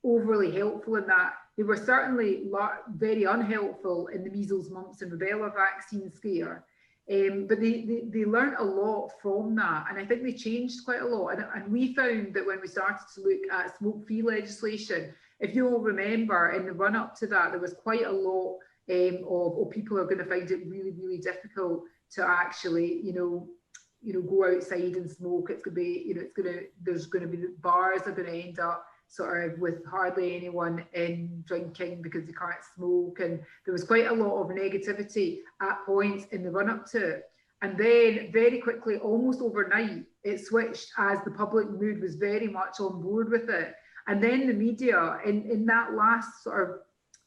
overly helpful in that. They were certainly very unhelpful in the measles, mumps and rubella vaccine scare. But they learned a lot from that, and I think they changed quite a lot. And we found that when we started to look at smoke-free legislation, if you'll remember, in the run-up to that, there was quite a lot of people who are going to find it really, really difficult to actually, go outside and smoke. It's going to be, there's going to be bars are going to end up sort of with hardly anyone in drinking because they can't smoke, and there was quite a lot of negativity at points in the run-up to it. And then very quickly, almost overnight, it switched as the public mood was very much on board with it. And then the media, in that last sort of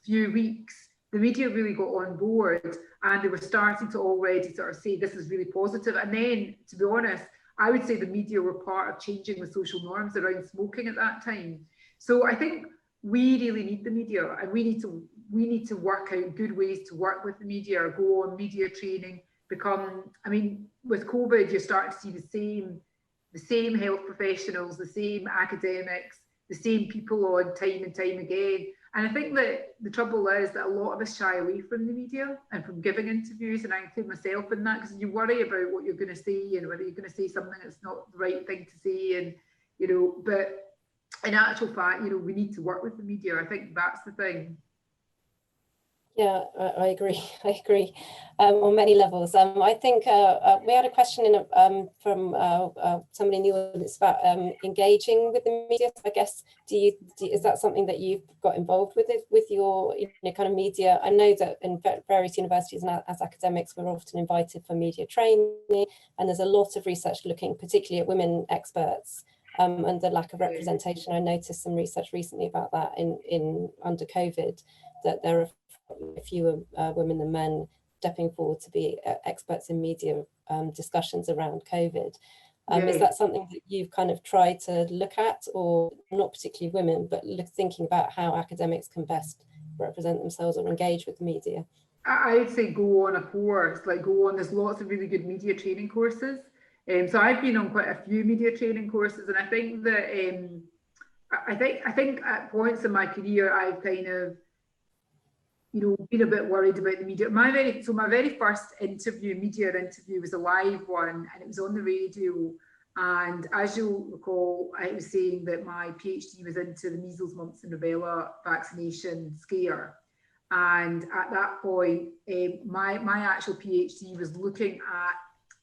few weeks, the media really got on board, and they were starting to already sort of say this is really positive. And then, to be honest, I would say the media were part of changing the social norms around smoking at that time. So I think we really need the media, and we need to work out good ways to work with the media, or go on media training, I mean, with COVID, you're starting to see the same health professionals, the same academics, the same people on time and time again. And I think that the trouble is that a lot of us shy away from the media and from giving interviews, and I include myself in that, because you worry about what you're going to say and whether you're going to say something that's not the right thing to say. And, but in actual fact, we need to work with the media. I think that's the thing. Yeah, I agree. I agree on many levels. I think we had a question from somebody in the audience about engaging with the media. I guess, is that something that you've got involved with your kind of media? I know that in various universities and as academics, we're often invited for media training, and there's a lot of research looking particularly at women experts and the lack of representation. I noticed some research recently about that under COVID, that there are fewer women than men stepping forward to be experts in media discussions around COVID. Is that something that you've kind of tried to look at, or not particularly women, but thinking about how academics can best represent themselves or engage with the media? I'd say go on a course, there's lots of really good media training courses. So I've been on quite a few media training courses, and I think that I think at points in my career I've kind of been a bit worried about the media. My very first media interview was a live one, and it was on the radio. And as you'll recall, I was saying that my PhD was into the measles, mumps and rubella vaccination scare. And at that point, my actual PhD was looking at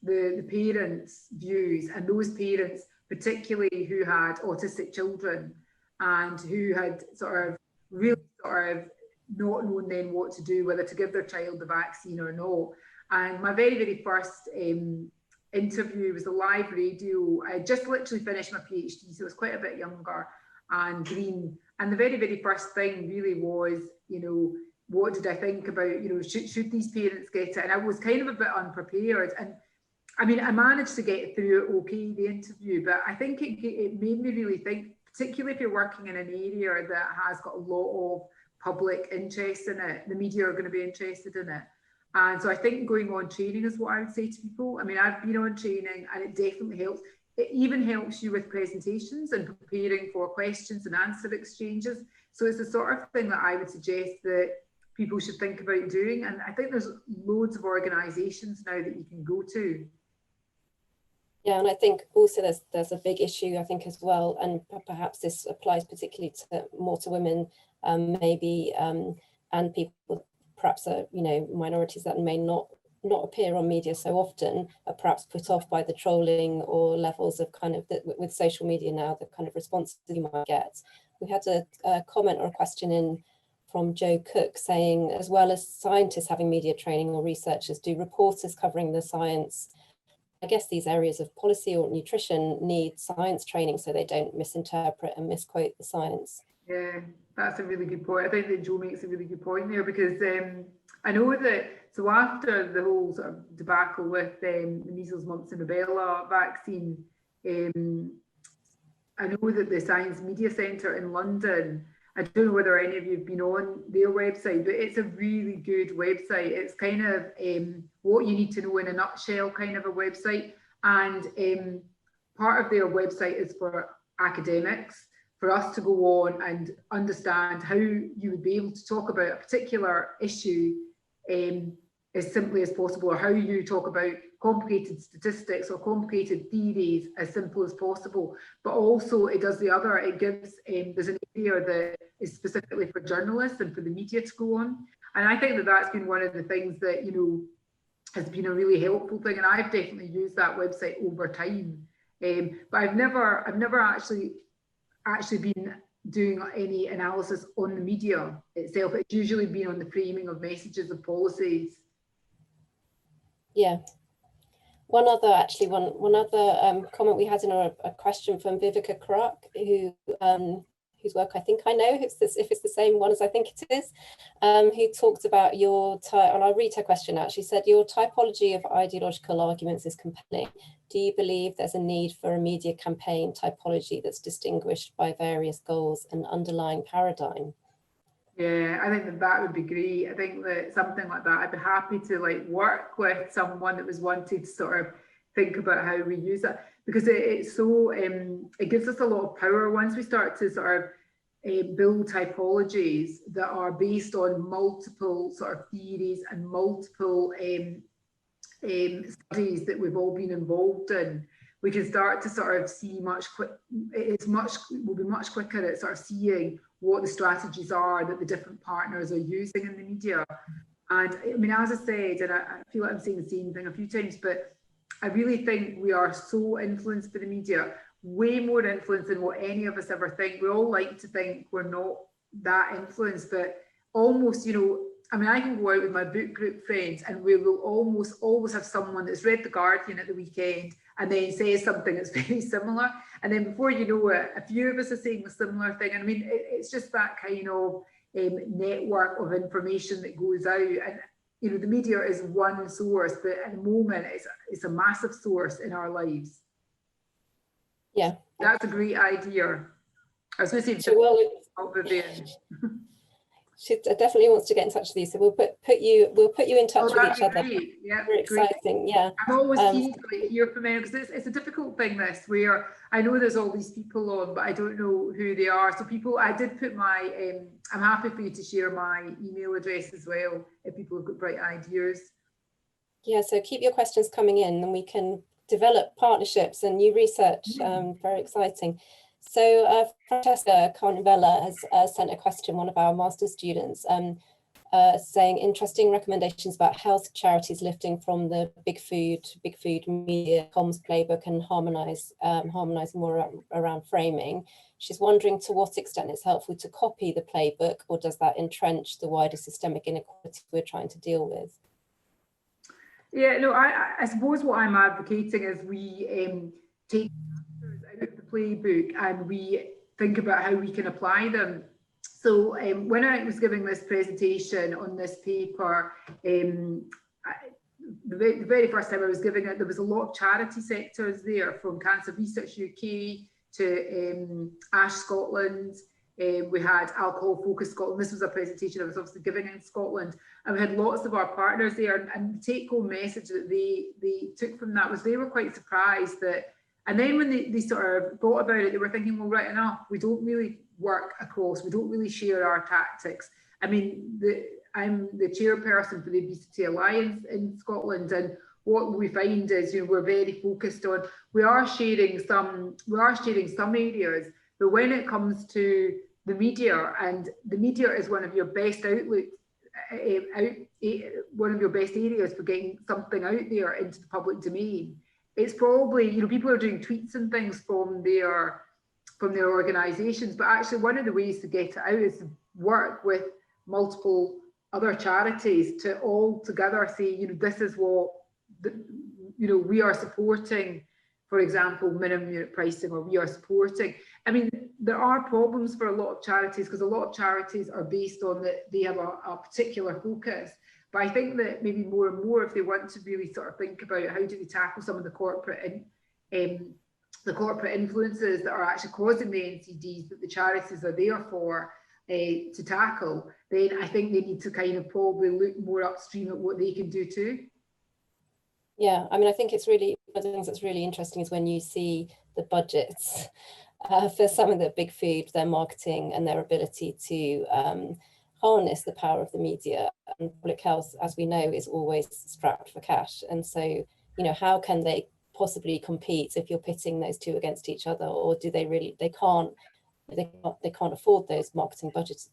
the parents' views, and those parents, particularly who had autistic children and who had really not known then what to do, whether to give their child the vaccine or not. And my very, very first interview was a live radio. I just literally finished my PhD, so I was quite a bit younger and green. And the very, very first thing really was, what did I think about, should these parents get it? And I was kind of a bit unprepared. And I mean, I managed to get through it okay, the interview, but I think it made me really think, particularly if you're working in an area that has got a lot of public interest in it, the media are going to be interested in it. And so I think going on training is what I would say to people. I mean, I've been on training, and it definitely helps. It even helps you with presentations and preparing for questions and answer exchanges. So it's the sort of thing that I would suggest that people should think about doing. And I think there's loads of organisations now that you can go to. Yeah, and I think also there's a big issue, I think, as well, and perhaps this applies particularly more to women, maybe, and people perhaps minorities that may not appear on media so often, are perhaps put off by the trolling or levels of kind of with social media now, the kind of responses you might get. We had a comment or a question in from Joe Cook saying, as well as scientists having media training or researchers, do reporters covering the science, I guess these areas of policy or nutrition, need science training so they don't misinterpret and misquote the science? Yeah, that's a really good point. I think that Joe makes a really good point there, because I know that, so after the whole sort of debacle with the measles, mumps and rubella vaccine, I know that the Science Media Centre in London I don't know whether any of you have been on their website, but it's a really good website. It's kind of what you need to know in a nutshell kind of a website. And part of their website is for academics, for us to go on and understand how you would be able to talk about a particular issue as simply as possible, or how you talk about complicated statistics or complicated theories as simple as possible. But also it does the other, it gives, there's an area that is specifically for journalists and for the media to go on. And I think that that's been one of the things that, you know, has been a really helpful thing. And I've definitely used that website over time. But I've never actually been doing any analysis on the media itself. It's usually been on the framing of messages of policies. Yeah. One other comment we had in a question from Viveka Karak, whose work I think I know, if it's the same one as I think it is, who talked about your and I'll read her question out. She said, your typology of ideological arguments is compelling. Do you believe there's a need for a media campaign typology that's distinguished by various goals and underlying paradigm? Yeah, I think that would be great. I think that something like that, I'd be happy to like work with someone that was wanting to sort of think about how we use it, because it's so, it gives us a lot of power once we start to sort of build typologies that are based on multiple sort of theories and multiple studies that we've all been involved in. We can start to sort of see we'll be much quicker at sort of seeing what the strategies are that the different partners are using in the media. And I mean, as I said, and I feel like I'm saying the same thing a few times, but I really think we are so influenced by the media, way more influenced than what any of us ever think. We all like to think we're not that influenced, but almost, you know, I mean, I can go out with my book group friends and we will almost always have someone that's read The Guardian at the weekend and then says something that's very similar. And then before you know it, a few of us are saying a similar thing. And I mean, it's just that kind of network of information that goes out. And, you know, the media is one source, but at the moment it's a massive source in our lives. Yeah. That's a great idea. I was going to say, she definitely wants to get in touch with you, so we'll put you in touch with each other. Yeah, very exciting. Yeah, I'm always keen to hear from them, because it's a difficult thing, this, where I know there's all these people on, but I don't know who they are. So people, I did put my I'm happy for you to share my email address as well if people have got bright ideas. Yeah, so keep your questions coming in and we can develop partnerships and new research. Very exciting. So Francesca Carnivella has sent a question, one of our master's students, saying interesting recommendations about health charities lifting from the big food media comms playbook and harmonise more around framing. She's wondering to what extent it's helpful to copy the playbook, or does that entrench the wider systemic inequalities we're trying to deal with? Yeah, no, I suppose what I'm advocating is we take out of the playbook and we think about how we can apply them. So when I was giving this presentation on this paper, the very first time I was giving it, there was a lot of charity sectors there, from Cancer Research UK to ASH Scotland. We had Alcohol Focus Scotland. This was a presentation I was obviously giving in Scotland, and we had lots of our partners there. And the take-home message that they took from that was they were quite surprised that. And then when they sort of thought about it, they were thinking, well, right enough, we don't really work across, we don't really share our tactics. I mean, I'm the chairperson for the Obesity Alliance in Scotland, and what we find is, you know, we're very focused on, we are sharing some areas, but when it comes to the media, and the media is one of your best outlets, one of your best areas for getting something out there into the public domain. It's probably, you know, people are doing tweets and things from their organisations, but actually one of the ways to get it out is to work with multiple other charities to all together say, you know, this is what, you know, we are supporting, for example, minimum unit pricing, or we are supporting. I mean, there are problems for a lot of charities, because a lot of charities are based on that they have a particular focus. But I think that maybe more and more, if they want to really sort of think about how do we tackle some of the corporate influences that are actually causing the NCDs that the charities are there for, to tackle, then I think they need to kind of probably look more upstream at what they can do too. Yeah, I mean, I think it's really, one of the things that's really interesting is when you see the budgets for some of the big food, their marketing and their ability to harness the power of the media. And public health, as we know, is always strapped for cash. And so, you know, how can they possibly compete if you're pitting those two against each other? Or do they really, they can't afford those marketing budgets.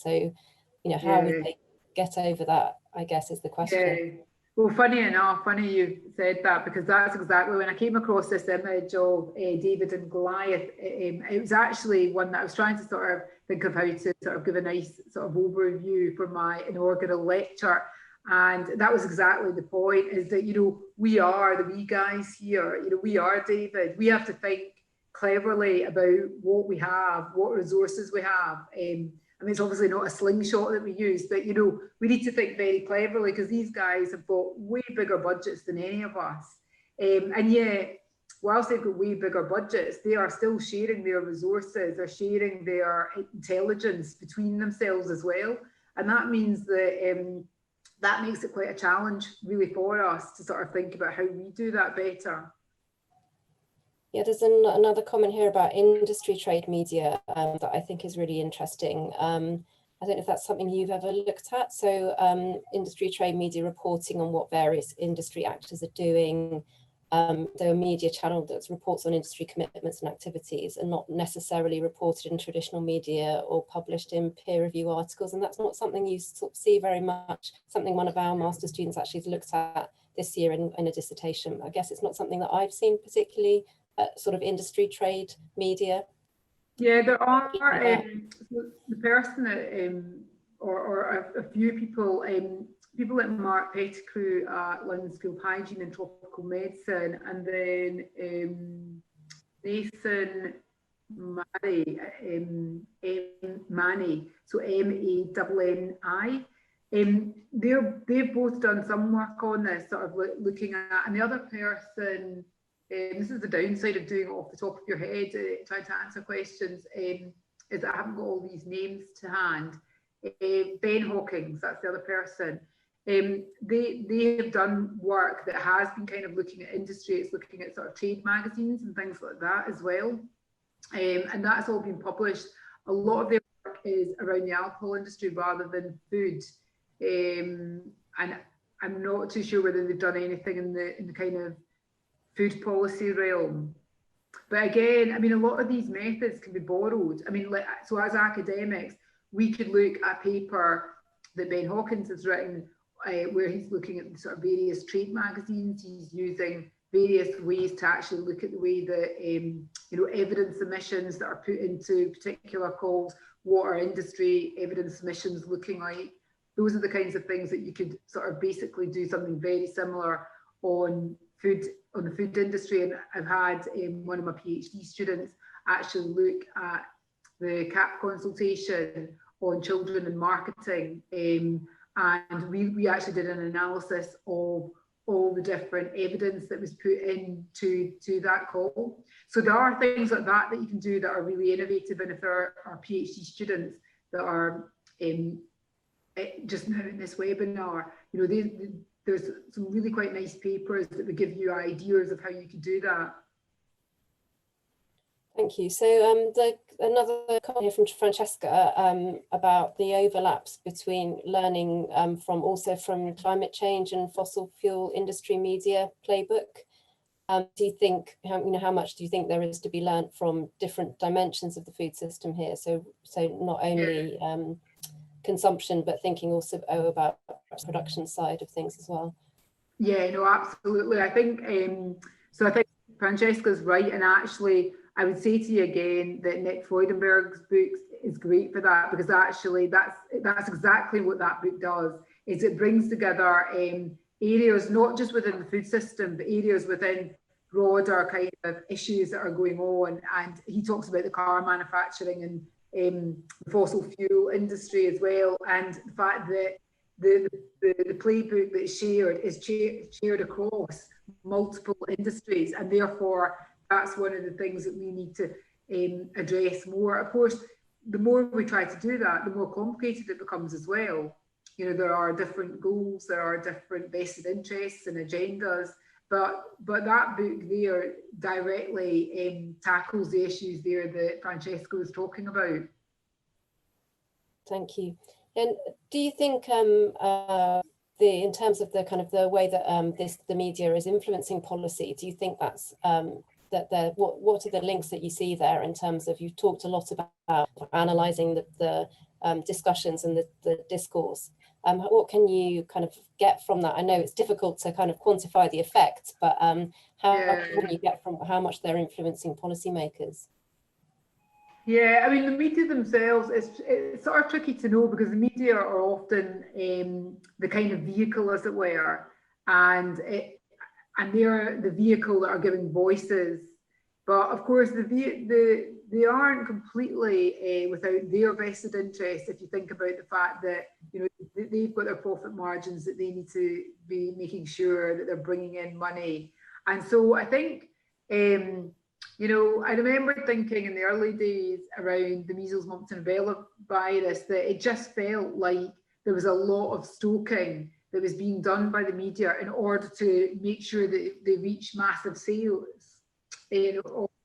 So, you know, how would they get over that, I guess, is the question. Yeah. Well, funny you said that, because that's exactly when I came across this image of David and Goliath. It was actually one that I was trying to sort of think of how to sort of give a nice sort of overview for my inaugural lecture. And that was exactly the point, is that, you know, we are the wee guys here, you know, we are David. We have to think cleverly about what we have, what resources we have. I mean, it's obviously not a slingshot that we use, but, you know, we need to think very cleverly, because these guys have got way bigger budgets than any of us. And yet, whilst they've got way bigger budgets, they are still sharing their resources, they're sharing their intelligence between themselves as well. And that means that that makes it quite a challenge really for us to sort of think about how we do that better. Yeah, there's another comment here about industry trade media that I think is really interesting. I don't know if that's something you've ever looked at. So industry trade media reporting on what various industry actors are doing. So a media channel that reports on industry commitments and activities, and not necessarily reported in traditional media or published in peer review articles. And that's not something you sort of see very much, something one of our master students actually has looked at this year in a dissertation. I guess it's not something that I've seen particularly sort of industry trade media. Yeah, there are so the person that or a few people, people like Mark Pettigrew at London School of Hygiene and Tropical Medicine, and then Nathan Manny, Manny, so M-A-N-N-I. They've both done some work on this, sort of looking at, and the other person, this is the downside of doing it off the top of your head, trying to answer questions, is that I haven't got all these names to hand. Ben Hawkins, that's the other person. They have done work that has been kind of looking at industry. It's looking at sort of trade magazines and things like that as well. And that's all been published. A lot of their work is around the alcohol industry rather than food. And I'm not too sure whether they've done anything in the kind of food policy realm. But again, I mean, a lot of these methods can be borrowed. I mean, so as academics, we could look at a paper that Ben Hawkins has written where he's looking at sort of various trade magazines. He's using various ways to actually look at the way that, you know, evidence submissions that are put into particular calls, what are industry evidence submissions looking like. Those are the kinds of things that you could sort of basically do something very similar on the food industry. And I've had one of my PhD students actually look at the CAP consultation on children and marketing, and we actually did an analysis of all the different evidence that was put into that call. So there are things like that that you can do that are really innovative, and if there are PhD students that are just now in this webinar, you know, there's some really quite nice papers that would give you ideas of how you could do that. Thank you. So another comment here from Francesca about the overlaps between learning from climate change and fossil fuel industry media playbook. Do you think, how much do you think there is to be learned from different dimensions of the food system here? So not only consumption, but thinking also about the production side of things as well. Yeah, no, absolutely. I think so. I think Francesca's right, and actually, I would say to you again that Nick Freudenberg's book is great for that, because actually that's exactly what that book does. Is it brings together areas not just within the food system, but areas within broader kind of issues that are going on. And he talks about the car manufacturing and the fossil fuel industry as well, and the fact that the playbook that's shared is shared across multiple industries, and therefore that's one of the things that we need to address more. Of course, the more we try to do that, the more complicated it becomes as well. You know, there are different goals, there are different vested interests and agendas, but that book there directly tackles the issues there that Francesca was talking about. Thank you. And do you think in terms of the kind of the way that the media is influencing policy, do you think that's what are the links that you see there in terms of, you've talked a lot about analysing the discussions and the discourse. What can you kind of get from that? I know it's difficult to kind of quantify the effect, but how can you get from how much they're influencing policymakers? Yeah, I mean, the media themselves, it's sort of tricky to know, because the media are often the kind of vehicle, as it were, and they're the vehicle that are giving voices. But of course, they aren't completely without their vested interest. If you think about the fact that, you know, they've got their profit margins that they need to be making sure that they're bringing in money. And so I think, you know, I remember thinking in the early days around the measles, mumps and rubella virus that it just felt like there was a lot of stoking that was being done by the media in order to make sure that they reach massive sales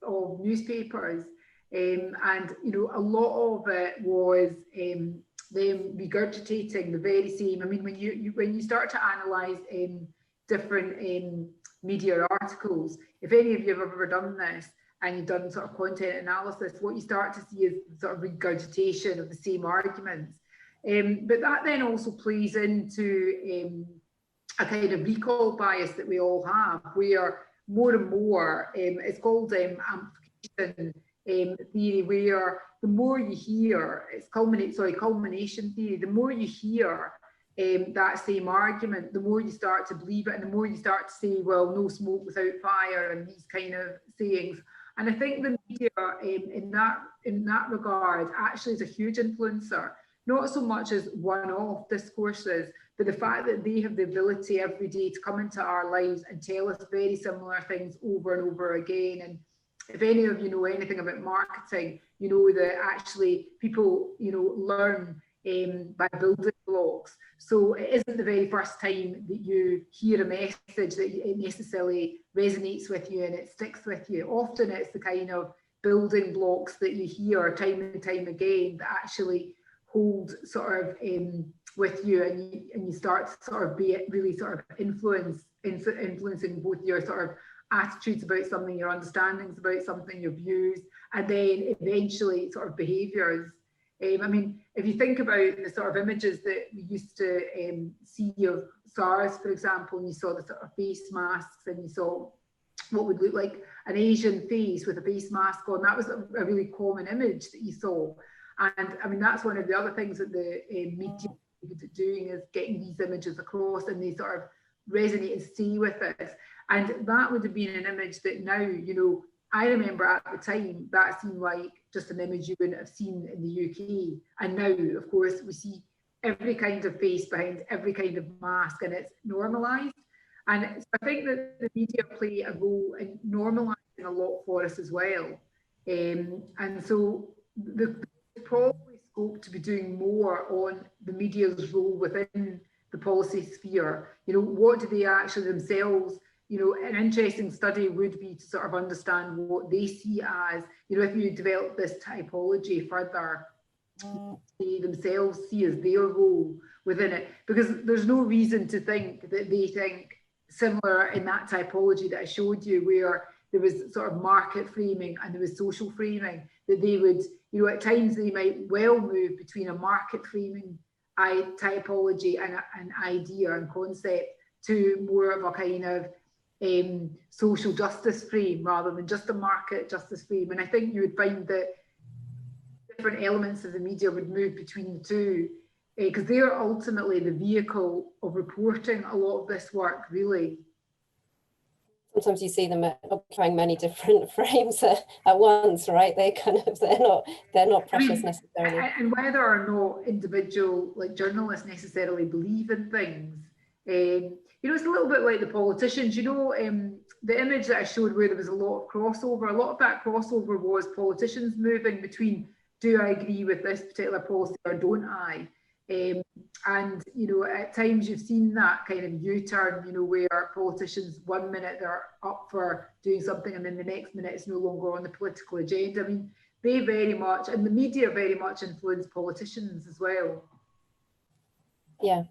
of newspapers. And, you know, a lot of it was them regurgitating the very same. I mean, when you start to analyse different media articles, if any of you have ever done this, and you've done sort of content analysis, what you start to see is sort of regurgitation of the same arguments. But that then also plays into a kind of recall bias that we all have, where more and more, it's called amplification theory, where the more you hear, it's culmination theory, the more you hear that same argument, the more you start to believe it, and the more you start to say, well, no smoke without fire, and these kind of sayings. And I think the media in that regard actually is a huge influencer, not so much as one-off discourses, but the fact that they have the ability every day to come into our lives and tell us very similar things over and over again. And if any of you know anything about marketing, you know that actually people, you know, learn by building blocks. So it isn't the very first time that you hear a message that it necessarily resonates with you and it sticks with you. Often it's the kind of building blocks that you hear time and time again that actually hold sort of with you, and you start to sort of be really sort of influencing both your sort of attitudes about something, your understandings about something, your views, and then eventually sort of behaviours. I mean, if you think about the sort of images that we used to see of SARS, for example, and you saw the sort of face masks, and you saw what would look like an Asian face with a face mask on, that was a really common image that you saw. And I mean, that's one of the other things that the media is doing, is getting these images across, and they sort of resonate and stay with us. And that would have been an image that now, you know, I remember at the time that seemed like just an image you wouldn't have seen in the UK. And now, of course, we see every kind of face behind every kind of mask, and it's normalised. And so I think that the media play a role in normalising a lot for us as well. And so there's probably scope to be doing more on the media's role within the policy sphere. You know, what do they actually themselves, you know, an interesting study would be to sort of understand what they see as, you know, if you develop this typology further, they themselves see as their role within it, because there's no reason to think that they think similar in that typology that I showed you, where there was sort of market framing and there was social framing, that they would, you know, at times they might well move between a market framing typology and an idea and concept to more of a kind of social justice frame rather than just a market justice frame. And I think you would find that different elements of the media would move between the two, because they're ultimately the vehicle of reporting a lot of this work, really. Sometimes you see them occupying many different frames at once, right? They're not precious necessarily. And whether or not individual journalists necessarily believe in things, you know, it's a little bit like the politicians. You know, the image that I showed where there was a lot of crossover. A lot of that crossover was politicians moving between do I agree with this particular policy or don't I? And, you know, at times you've seen that kind of U-turn, you know, where politicians 1 minute they're up for doing something and then the next minute it's no longer on the political agenda. I mean, they very much, and the media very much influence politicians as well. Yeah.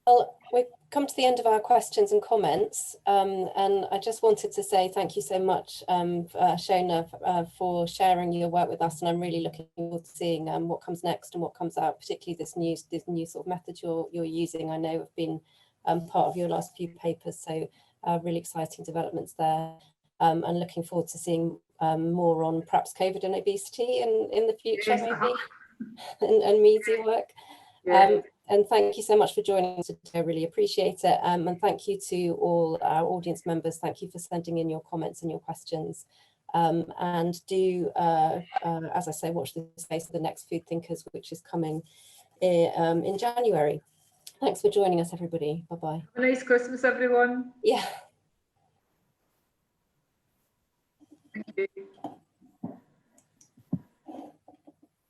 Well, we've come to the end of our questions and comments, and I just wanted to say thank you so much, Shona, for sharing your work with us, and I'm really looking forward to seeing what comes next and what comes out, particularly this new sort of method you're using. I know have been part of your last few papers, so really exciting developments there, and looking forward to seeing more on perhaps COVID and obesity in the future, Yes. maybe, and media work. Yeah. And thank you so much for joining us today. I really appreciate it. And thank you to all our audience members. Thank you for sending in your comments and your questions. And do, as I say, watch the space of the next Food Thinkers, which is coming in January. Thanks for joining us, everybody. Bye-bye. Have a nice Christmas, everyone. Yeah. Thank you.